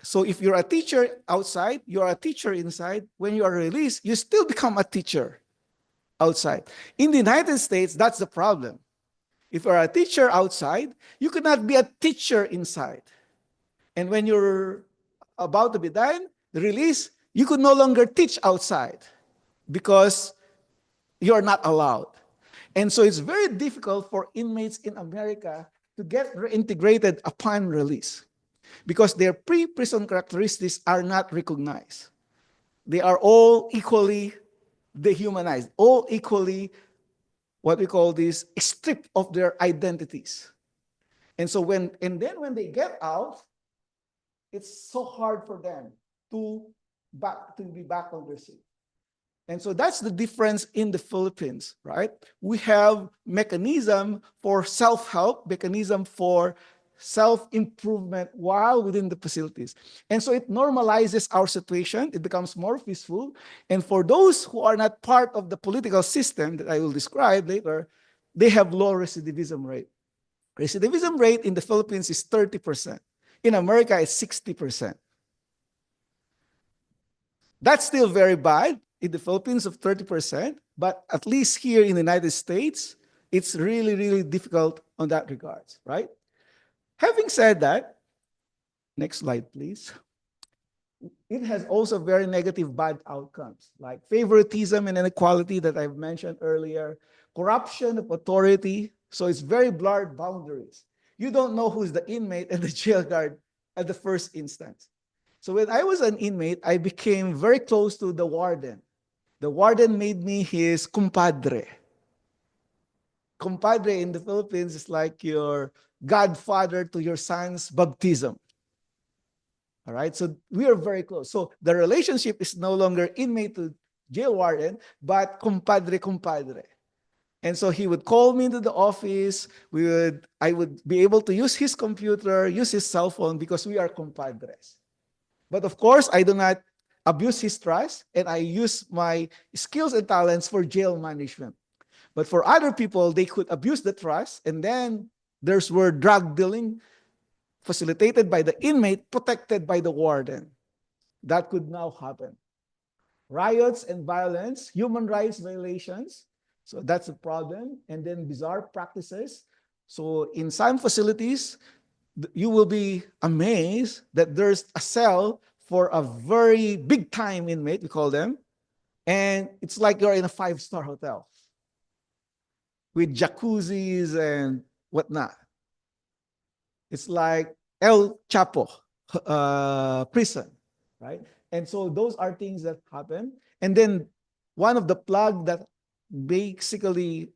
So if you're a teacher outside, you're a teacher inside. When you are released, you still become a teacher outside. In the United States, that's the problem. If you're a teacher outside, you cannot be a teacher inside. And when you're about to be done, the release, you could no longer teach outside because you're not allowed. And so it's very difficult for inmates in America to get reintegrated upon release because their pre-prison characteristics are not recognized. They are all equally dehumanized, all equally what we call this stripped of their identities. And so then when they get out, it's so hard for them to be back on their seat. And so that's the difference in the Philippines, right? We have mechanism for self-help, mechanism for self-improvement while within the facilities. And so it normalizes our situation. It becomes more peaceful. And for those who are not part of the political system that I will describe later, they have low recidivism rate. Recidivism rate in the Philippines is 30%. In America, it's 60%. That's still very bad in the Philippines of 30%, but at least here in the United States, it's really, really difficult on that regards, right? Having said that, next slide, please. It has also very negative bad outcomes like favoritism and inequality that I've mentioned earlier, corruption of authority. So it's very blurred boundaries. You don't know who's the inmate and the jail guard at the first instance. So when I was an inmate, I became very close to the warden. The warden made me his compadre. Compadre in the Philippines is like your godfather to your son's baptism. All right, so we are very close. So the relationship is no longer inmate to jail warden, but compadre. And so he would call me into the office. I would be able to use his computer, use his cell phone because we are compadres. But of course, I do not abuse his trust, and I use my skills and talents for jail management. But for other people, they could abuse the trust, and then there's where drug dealing facilitated by the inmate, protected by the warden. That could now happen. Riots and violence, human rights violations. So that's a problem. And then bizarre practices. So in some facilities, you will be amazed that there's a cell for a very big time inmate, we call them. And it's like you're in a 5-star hotel with jacuzzis and whatnot. It's like El Chapo prison, right? And so those are things that happen. And then one of the plug that basically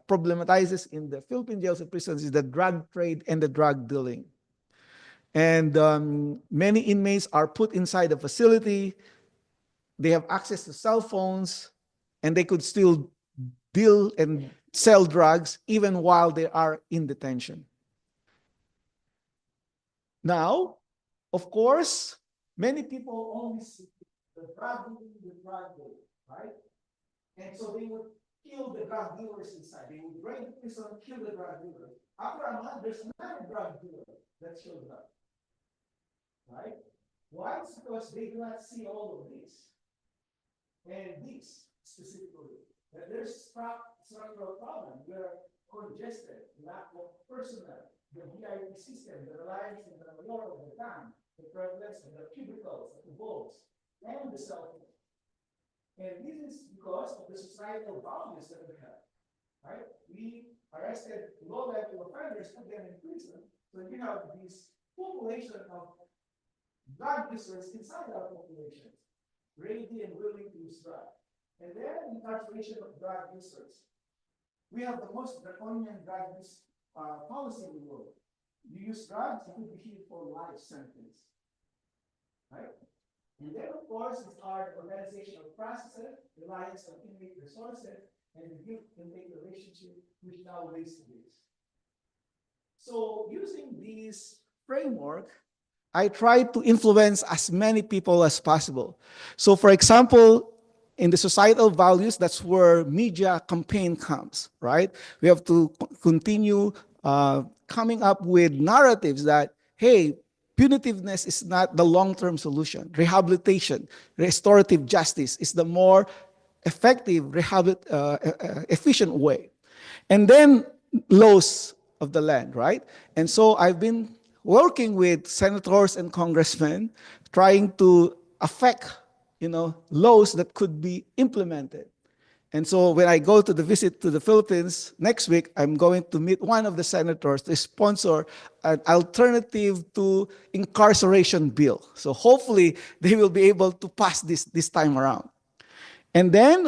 problematizes in the Philippine jails and prisons is the drug trade and the drug dealing. And many inmates are put inside the facility. They have access to cell phones, and they could still deal and sell drugs even while they are in detention. Now, of course, many people only see the drug dealing, right? And so they would kill the drug dealers inside. They would raid the prison, kill the drug dealers. After a month, there's another drug dealer that shows up, right? Why? It's because they do not see all of this. And this specifically, that there's structural problem. We are congested, lack of personnel, the VIP system, the reliance on the mayor of the town, the prevalence of the cubicles, the vaults, and the cell phone. And this is because of the societal values that we have, right? We arrested low-level offenders, put them in prison, so we have this population of drug users inside our population, ready and willing to use drugs. And then incarceration of drug users. We have the most draconian drug use policy in the world. You use drugs, you could be here for life sentence, right? And then, of course, is our organizational processes, reliance on inmate resources, and the give-and-take relationship, which now leads to this. So, using this framework, I try to influence as many people as possible. So, for example, in the societal values, that's where media campaign comes, right? We have to continue coming up with narratives that, hey, punitiveness is not the long-term solution. Rehabilitation, restorative justice is the more effective, efficient way. And then laws of the land, right? And so I've been working with senators and congressmen trying to affect, laws that could be implemented. And so when I go to the visit to the Philippines next week, I'm going to meet one of the senators to sponsor an alternative to incarceration bill. So hopefully they will be able to pass this time around. And then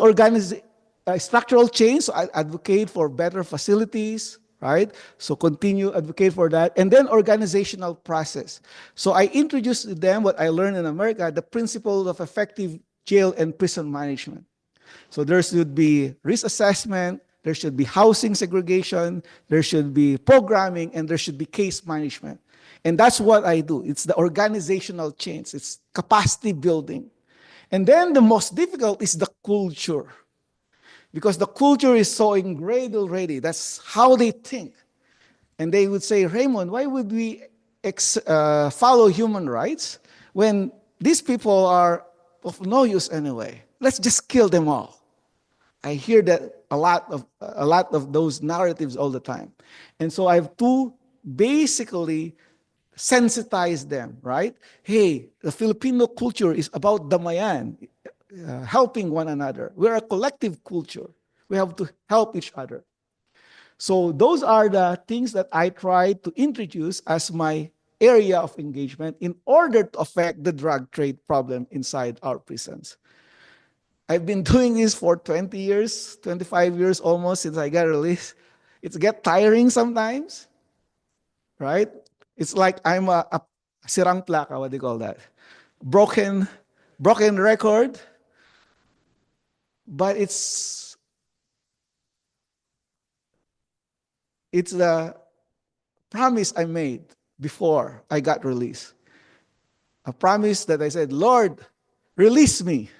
structural change, so I advocate for better facilities, right? So continue advocate for that. And then organizational process. So I introduced to them what I learned in America, the principles of effective jail and prison management. So there should be risk assessment, there should be housing segregation, there should be programming, and there should be case management. And that's what I do. It's the organizational change. It's capacity building. And then the most difficult is the culture. Because the culture is so ingrained already. That's how they think. And they would say, Raymond, why would we follow human rights when these people are of no use anyway? Let's just kill them all. I hear that a lot of those narratives all the time. And so I have to basically sensitize them, right? Hey, the Filipino culture is about damayan, helping one another. We're a collective culture. We have to help each other. So those are the things that I try to introduce as my area of engagement in order to affect the drug trade problem inside our prisons. I've been doing this for 20 years, 25 years almost since I got released. It's get tiring sometimes, right? It's like I'm a sirang plaka, what do you call that? Broken record, but it's the promise I made before I got released. A promise that I said, Lord, release me,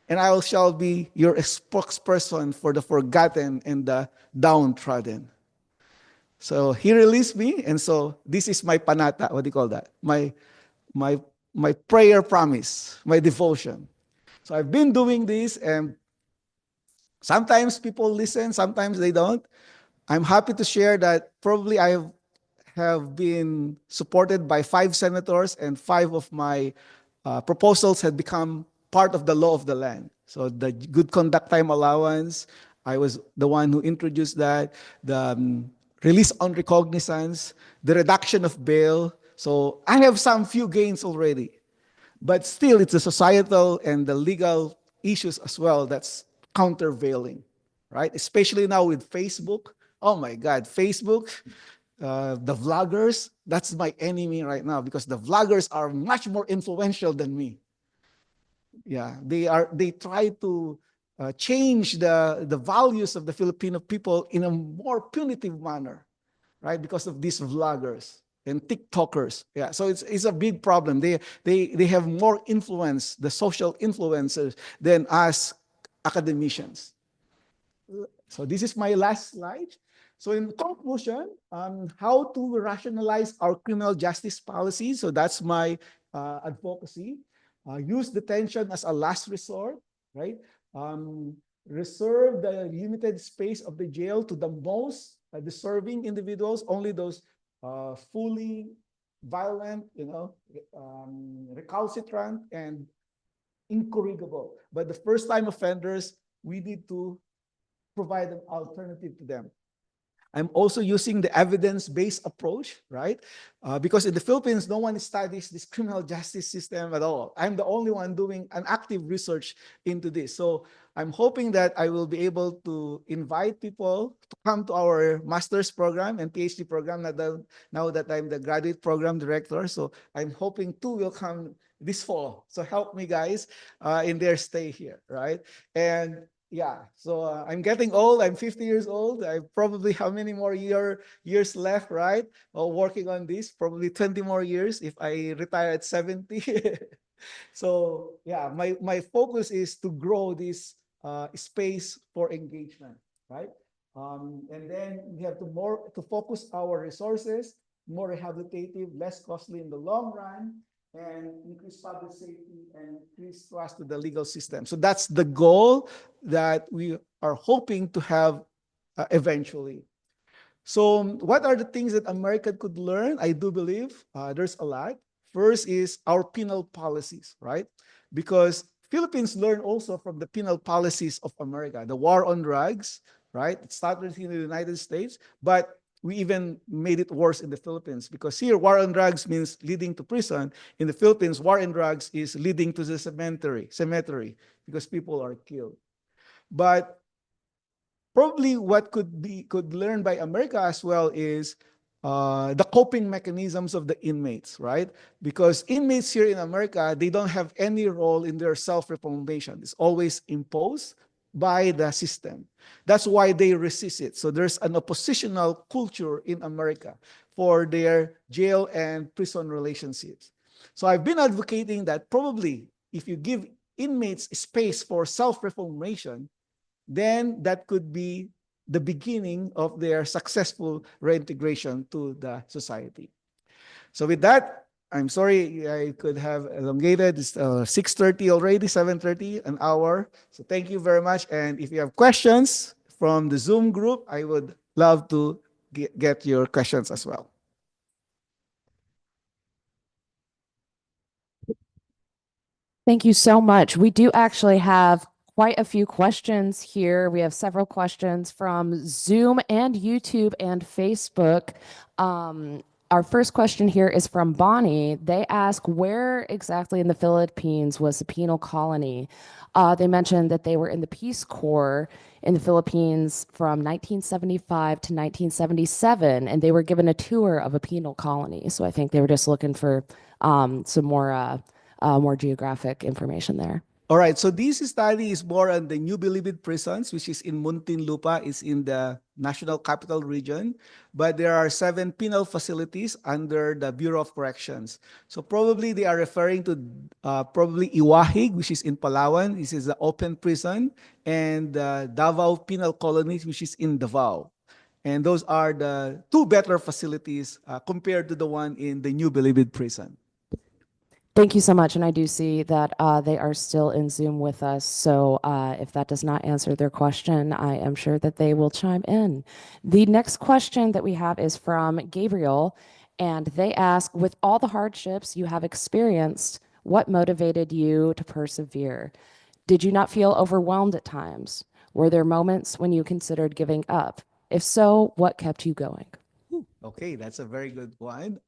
and I shall be your spokesperson for the forgotten and the downtrodden. So he released me, and so this is my panata. What do you call that? My prayer promise, my devotion. So I've been doing this, and sometimes people listen, sometimes they don't. I'm happy to share that probably I have been supported by 5 senators, and 5 of my proposals had become part of the law of the land. So the good conduct time allowance, I was the one who introduced that. The release on recognizance, the reduction of bail. So I have some few gains already. But still, it's the societal and the legal issues as well that's countervailing, right? Especially now with Facebook. Oh my God, Facebook, the vloggers, that's my enemy right now because the vloggers are much more influential than me. Yeah, they try to change the values of the Filipino people in a more punitive manner, right? Because of these vloggers and TikTokers. Yeah, so it's a big problem. They have more influence, the social influencers, than us academicians. So this is my last slide. So in conclusion, how to rationalize our criminal justice policy. So that's my advocacy. Use detention as a last resort, right? Um, Reserve the limited space of the jail to the most deserving individuals, only those fully violent, recalcitrant and incorrigible. But the first-time offenders, we need to provide an alternative to them. I'm also using the evidence-based approach, right? Because in the Philippines, no one studies this criminal justice system at all. I'm the only one doing an active research into this. So I'm hoping that I will be able to invite people to come to our master's program and PhD program now that I'm the graduate program director. So I'm hoping two will come this fall. So help me guys in their stay here, right? And yeah, so I'm getting old. I'm 50 years old. I probably how many more years left, right? Working on this, probably 20 more years if I retire at 70. So yeah, my focus is to grow this space for engagement, right? And then we have to focus our resources, more rehabilitative, less costly in the long run, and increase public safety and increase trust to the legal system. So that's the goal that we are hoping to have eventually. So what are the things that America could learn? I do believe there's a lot. First is our penal policies, right? Because Philippines learn also from the penal policies of America. The war on drugs, right? It started in the United States, but we even made it worse in the Philippines because here war on drugs means leading to prison. In the Philippines, war on drugs is leading to the cemetery because people are killed. But probably what could learn by America as well is the coping mechanisms of the inmates, right? Because inmates here in America, they don't have any role in their self-reformation. It's always imposed by the system. That's why they resist it. So there's an oppositional culture in America for their jail and prison relationships. So I've been advocating that probably if you give inmates space for self-reformation, then that could be the beginning of their successful reintegration to the society. So with that, I'm sorry I could have elongated. It's 6:30 already, 7:30, an hour. So thank you very much. And if you have questions from the Zoom group, I would love to get your questions as well. Thank you so much. We do actually have quite a few questions here. We have several questions from Zoom and YouTube and Facebook. Our first question here is from Bonnie. They ask, where exactly in the Philippines was the penal colony? They mentioned that they were in the Peace Corps in the Philippines from 1975 to 1977, and they were given a tour of a penal colony. So I think they were just looking for some more geographic information there. All right, so this study is more on the New Bilibid prisons, which is in Muntinlupa, is in the National Capital Region, but there are 7 penal facilities under the Bureau of Corrections. So probably they are referring to probably Iwahig, which is in Palawan. This is the open prison, and Davao Penal Colony, which is in Davao. And those are the 2 better facilities compared to the one in the New Bilibid prison. Thank you so much. And I do see that they are still in Zoom with us. So if that does not answer their question, I am sure that they will chime in. The next question that we have is from Gabriel. And they ask, with all the hardships you have experienced, what motivated you to persevere? Did you not feel overwhelmed at times? Were there moments when you considered giving up? If so, what kept you going? Okay, that's a very good one.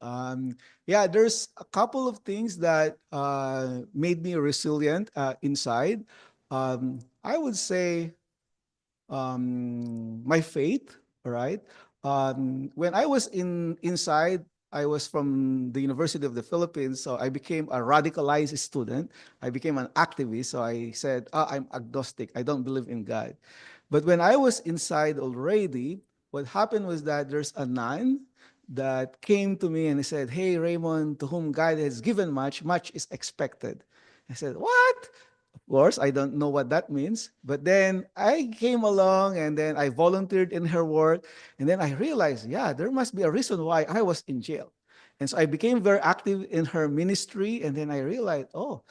Yeah, there's a couple of things that made me resilient inside. I would say my faith, all right? When I was inside, I was from the University of the Philippines, so I became a radicalized student. I became an activist, so I said, I'm agnostic. I don't believe in God. But when I was inside already, what happened was that there's a nun that came to me and he said, "Hey, Raymond, to whom God has given much, much is expected." I said, "What?" Of course, I don't know what that means. But then I came along and then I volunteered in her work. And then I realized, yeah, there must be a reason why I was in jail. And so I became very active in her ministry. And then I realized, oh,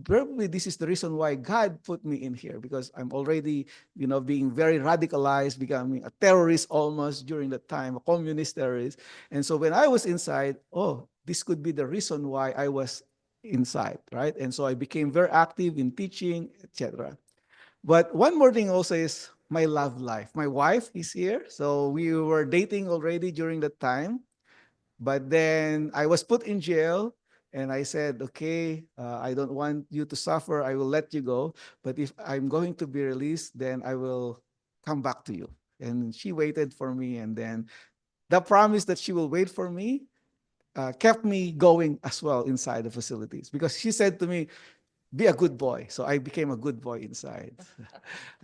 probably this is the reason why God put me in here, because I'm already, being very radicalized, becoming a terrorist almost during that time, a communist terrorist. And so when I was inside, oh, this could be the reason why I was inside, right? And so I became very active in teaching, etc. But one more thing also is my love life. My wife is here. So we were dating already during that time. But then I was put in jail and I said, okay, I don't want you to suffer. I will let you go. But if I'm going to be released, then I will come back to you. And she waited for me. And then the promise that she will wait for me kept me going as well inside the facilities, because she said to me, be a good boy. So I became a good boy inside.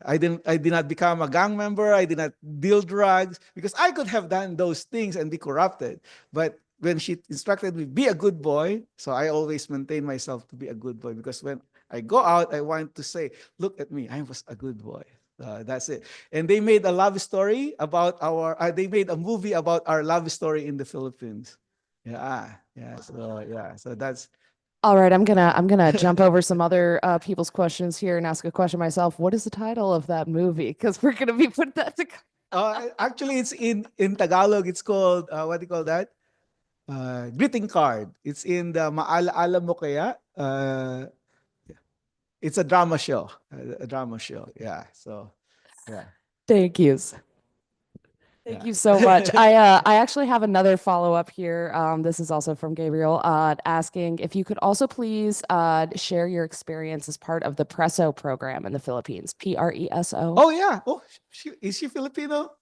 I did not become a gang member. I did not deal drugs, because I could have done those things and be corrupted. But when she instructed me, be a good boy, so I always maintain myself to be a good boy, because when I go out, I want to say, look at me, I was a good boy. That's it. And they made a love story about they made a movie about our love story in the Philippines. So that's All right, I'm gonna jump over some other people's questions here and ask a question myself. What is the title of that movie? Because we're gonna be putting that to. actually it's in Tagalog. It's called what do you call that? Greeting card. It's in the Maalaala Mo Kaya. It's a drama show. A drama show. Yeah. So yeah. Thank you. Thank Yeah. you so much. I actually have another follow-up here. This is also from Gabriel, asking if you could also please share your experience as part of the Preso program in the Philippines, PRESO. Oh yeah. Oh, is she Filipino?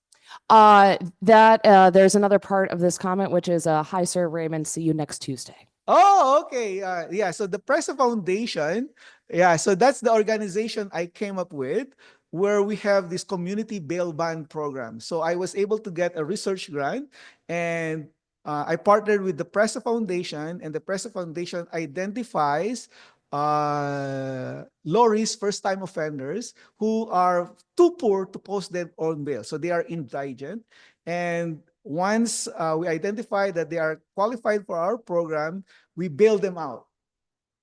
There's another part of this comment, which is hi, Sir Raymond. See you next Tuesday. Oh, okay. Yeah. So the Presa Foundation, yeah. So that's the organization I came up with, where we have this community bail bond program. So I was able to get a research grant, and I partnered with the Presa Foundation, and the Presa Foundation identifies low risk first time offenders who are too poor to post their own bail. So they are indigent. And once we identify that they are qualified for our program, we bail them out,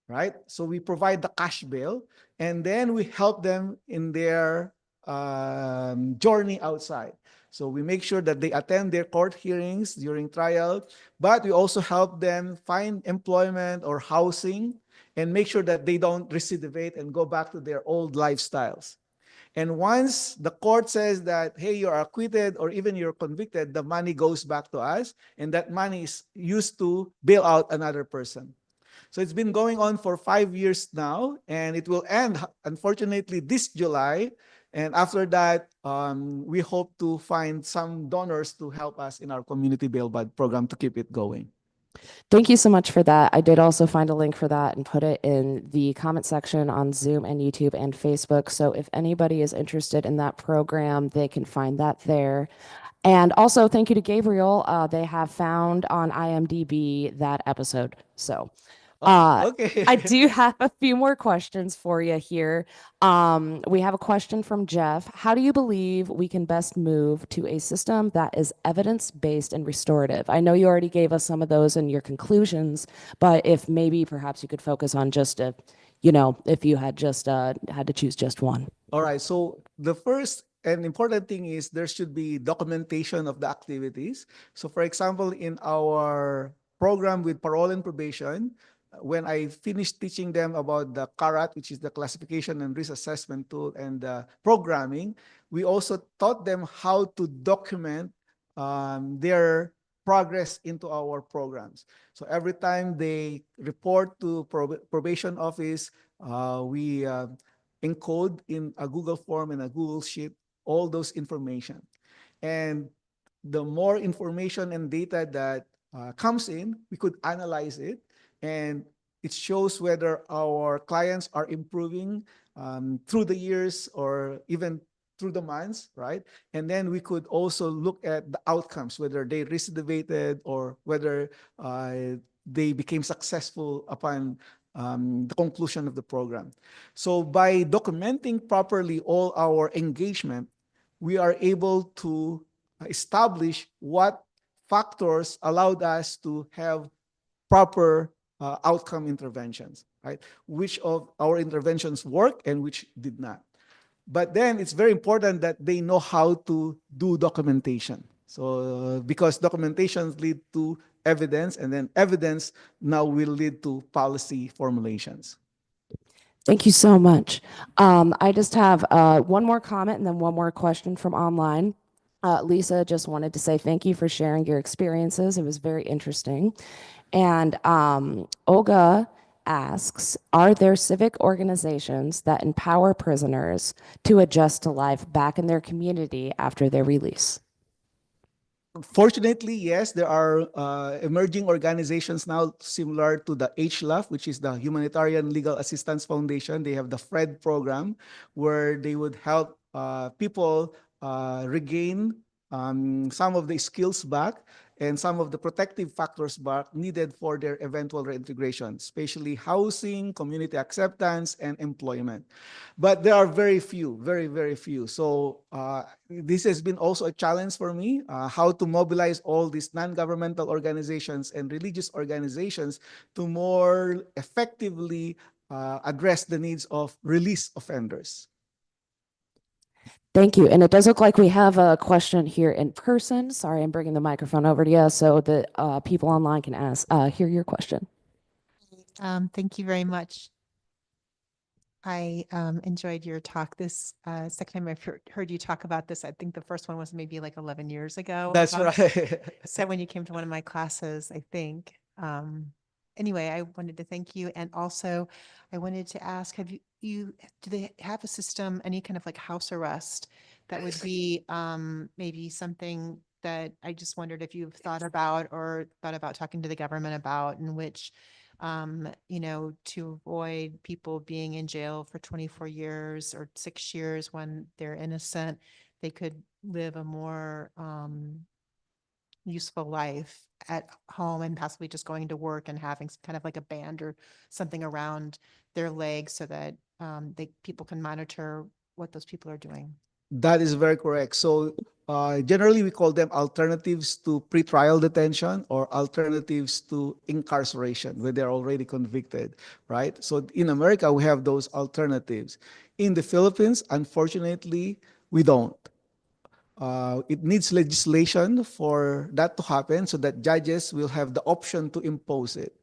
right? So we provide the cash bail, and then we help them in their journey outside. So we make sure that they attend their court hearings during trial, but we also help them find employment or housing and make sure that they don't recidivate and go back to their old lifestyles. And once the court says that, hey, you're acquitted or even you're convicted, the money goes back to us, and that money is used to bail out another person. So it's been going on for 5 years now, and it will end, unfortunately, this July. And after that, we hope to find some donors to help us in our community bail bond program to keep it going. Thank you so much for that. I did also find a link for that and put it in the comment section on Zoom and YouTube and Facebook. So if anybody is interested in that program, they can find that there. And also, thank you to Gabriel. They have found on IMDb that episode. So Okay. I do have a few more questions for you here. We have a question from Jeff. How do you believe we can best move to a system that is evidence-based and restorative? I know you already gave us some of those in your conclusions, but if maybe perhaps you could focus on just if you had just had to choose just one. All right. So the first and important thing is there should be documentation of the activities. So for example, in our program with parole and probation, when I finished teaching them about the CARAT, which is the classification and risk assessment tool, and the programming, we also taught them how to document their progress into our programs. So every time they report to probation office, we encode in a Google form and a Google Sheet all those information. And the more information and data that comes in, we could analyze it, and it shows whether our clients are improving through the years or even through the months, right? And then we could also look at the outcomes, whether they recidivated or whether they became successful upon the conclusion of the program. So by documenting properly all our engagement, we are able to establish what factors allowed us to have proper outcome interventions, right? Which of our interventions work and which did not. But then it's very important that they know how to do documentation. So because documentations lead to evidence, and then evidence now will lead to policy formulations. Thank you so much. I just have one more comment and then one more question from online. Lisa just wanted to say thank you for sharing your experiences. It was very interesting. And Olga asks, are there civic organizations that empower prisoners to adjust to life back in their community after their release? Fortunately, yes, there are emerging organizations now similar to the HLAF, which is the Humanitarian Legal Assistance Foundation. They have the FRED program, where they would help people regain some of the skills back and some of the protective factors back needed for their eventual reintegration, especially housing, community acceptance, and employment. But there are very few, very, very few. So this has been also a challenge for me, how to mobilize all these non-governmental organizations and religious organizations to more effectively address the needs of release offenders. Thank you. And it does look like we have a question here in person. Sorry, I'm bringing the microphone over to you so that people online can hear your question. Thank you very much. I enjoyed your talk. This second time I've heard you talk about this. I think the first one was maybe like 11 years ago. That's right. So when you came to one of my classes, I think. Anyway, I wanted to thank you. And also I wanted to ask, do they have a system, any kind of like house arrest that would be maybe something that I just wondered if you've thought about or thought about talking to the government about, in which to avoid people being in jail for 24 years or 6 years when they're innocent, they could live a more useful life at home and possibly just going to work and having kind of like a band or something around their legs so that people can monitor what those people are doing. That is very correct. So generally, we call them alternatives to pretrial detention or alternatives to incarceration when they're already convicted, right? So in America, we have those alternatives. In the Philippines, unfortunately, we don't. It needs legislation for that to happen so that judges will have the option to impose it.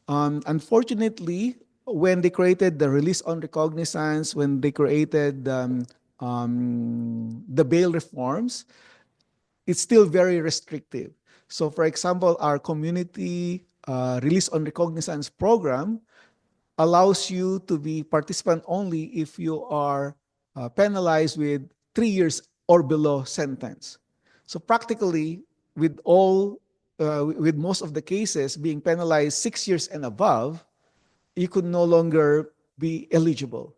Unfortunately, when they created the release on recognizance, when they created the bail reforms, it's still very restrictive. So for example, our community release on recognizance program allows you to be participant only if you are penalized with 3 years or below sentence. So practically, with most of the cases being penalized 6 years and above, you could no longer be eligible.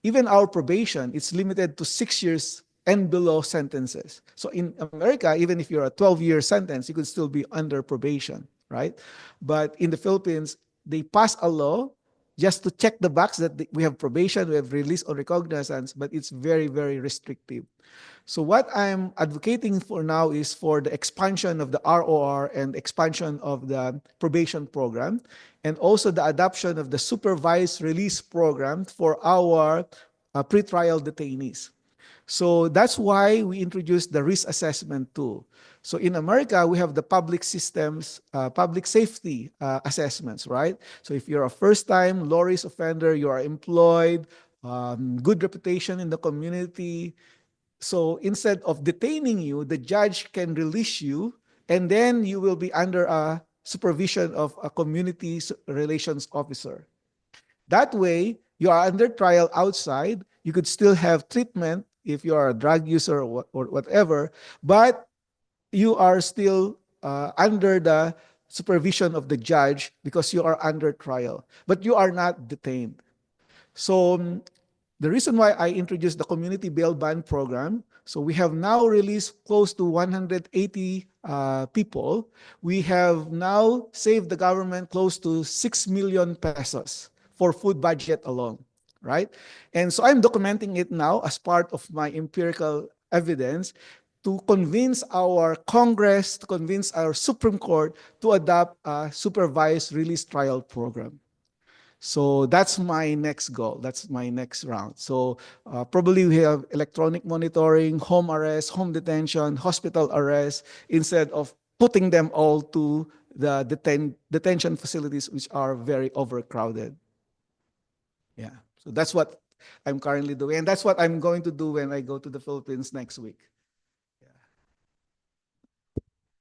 Even our probation, it's limited to 6 years and below sentences. So in America, even if you're a 12-year sentence, you could still be under probation, right? But in the Philippines, they pass a law just to check the box that we have probation, we have release on recognizance, but it's very, very restrictive. So what I'm advocating for now is for the expansion of the ROR and expansion of the probation program, and also the adoption of the supervised release program for our pretrial detainees. So that's why we introduced the risk assessment tool. So in America, we have the public systems, public safety assessments, right? So if you're a first-time low-risk offender, you are employed, good reputation in the community. So instead of detaining you, the judge can release you, and then you will be under a supervision of a community relations officer. That way, you are under trial outside, You could still have treatment if you are a drug user or whatever, but you are still under the supervision of the judge because you are under trial, but you are not detained. So the reason why I introduced the community bail bond program, so we have now released close to 180 people. We have now saved the government close to 6 million pesos for food budget alone, right? And so I'm documenting it now as part of my empirical evidence to convince our Congress, to convince our Supreme Court to adopt a supervised release trial program. So that's my next goal. That's my next round. So probably we have electronic monitoring, home arrest, home detention, hospital arrest, instead of putting them all to the detention facilities, which are very overcrowded. Yeah. So that's what I'm currently doing. And that's what I'm going to do when I go to the Philippines next week.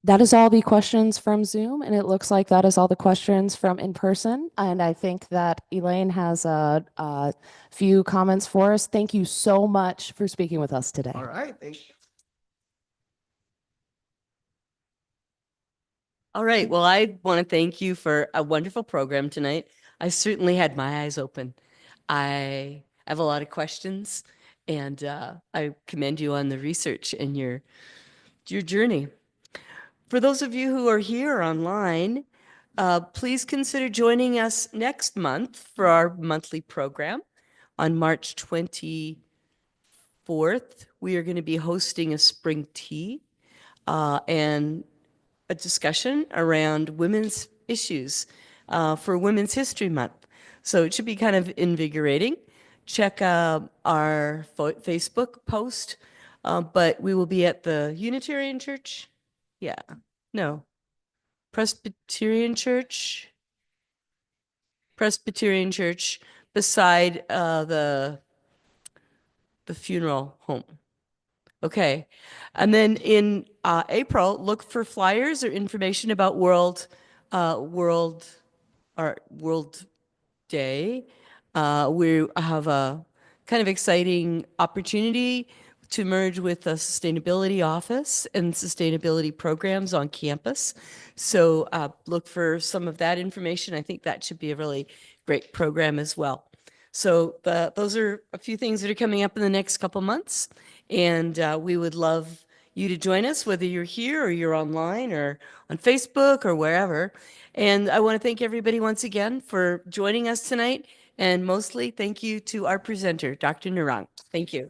That is all the questions from Zoom, and it looks like that is all the questions from in person. And I think that Elaine has a few comments for us. Thank you so much for speaking with us today. All right. Thank you. All right. Well, I want to thank you for a wonderful program tonight. I certainly had my eyes open. I have a lot of questions, and I commend you on the research and your journey. For those of you who are here online, please consider joining us next month for our monthly program. On March 24th, we are going to be hosting a spring tea and a discussion around women's issues for Women's History Month. So it should be kind of invigorating. Check our Facebook post, but we will be at the Unitarian Church. Yeah, no, Presbyterian Church beside the funeral home. Okay. And then in April, look for flyers or information about World Day. We have a kind of exciting opportunity to merge with the sustainability office and sustainability programs on campus. So look for some of that information. I think that should be a really great program as well. So those are a few things that are coming up in the next couple months. And we would love you to join us, whether you're here or you're online or on Facebook or wherever. And I want to thank everybody once again for joining us tonight. And mostly thank you to our presenter, Dr. Narang. Thank you.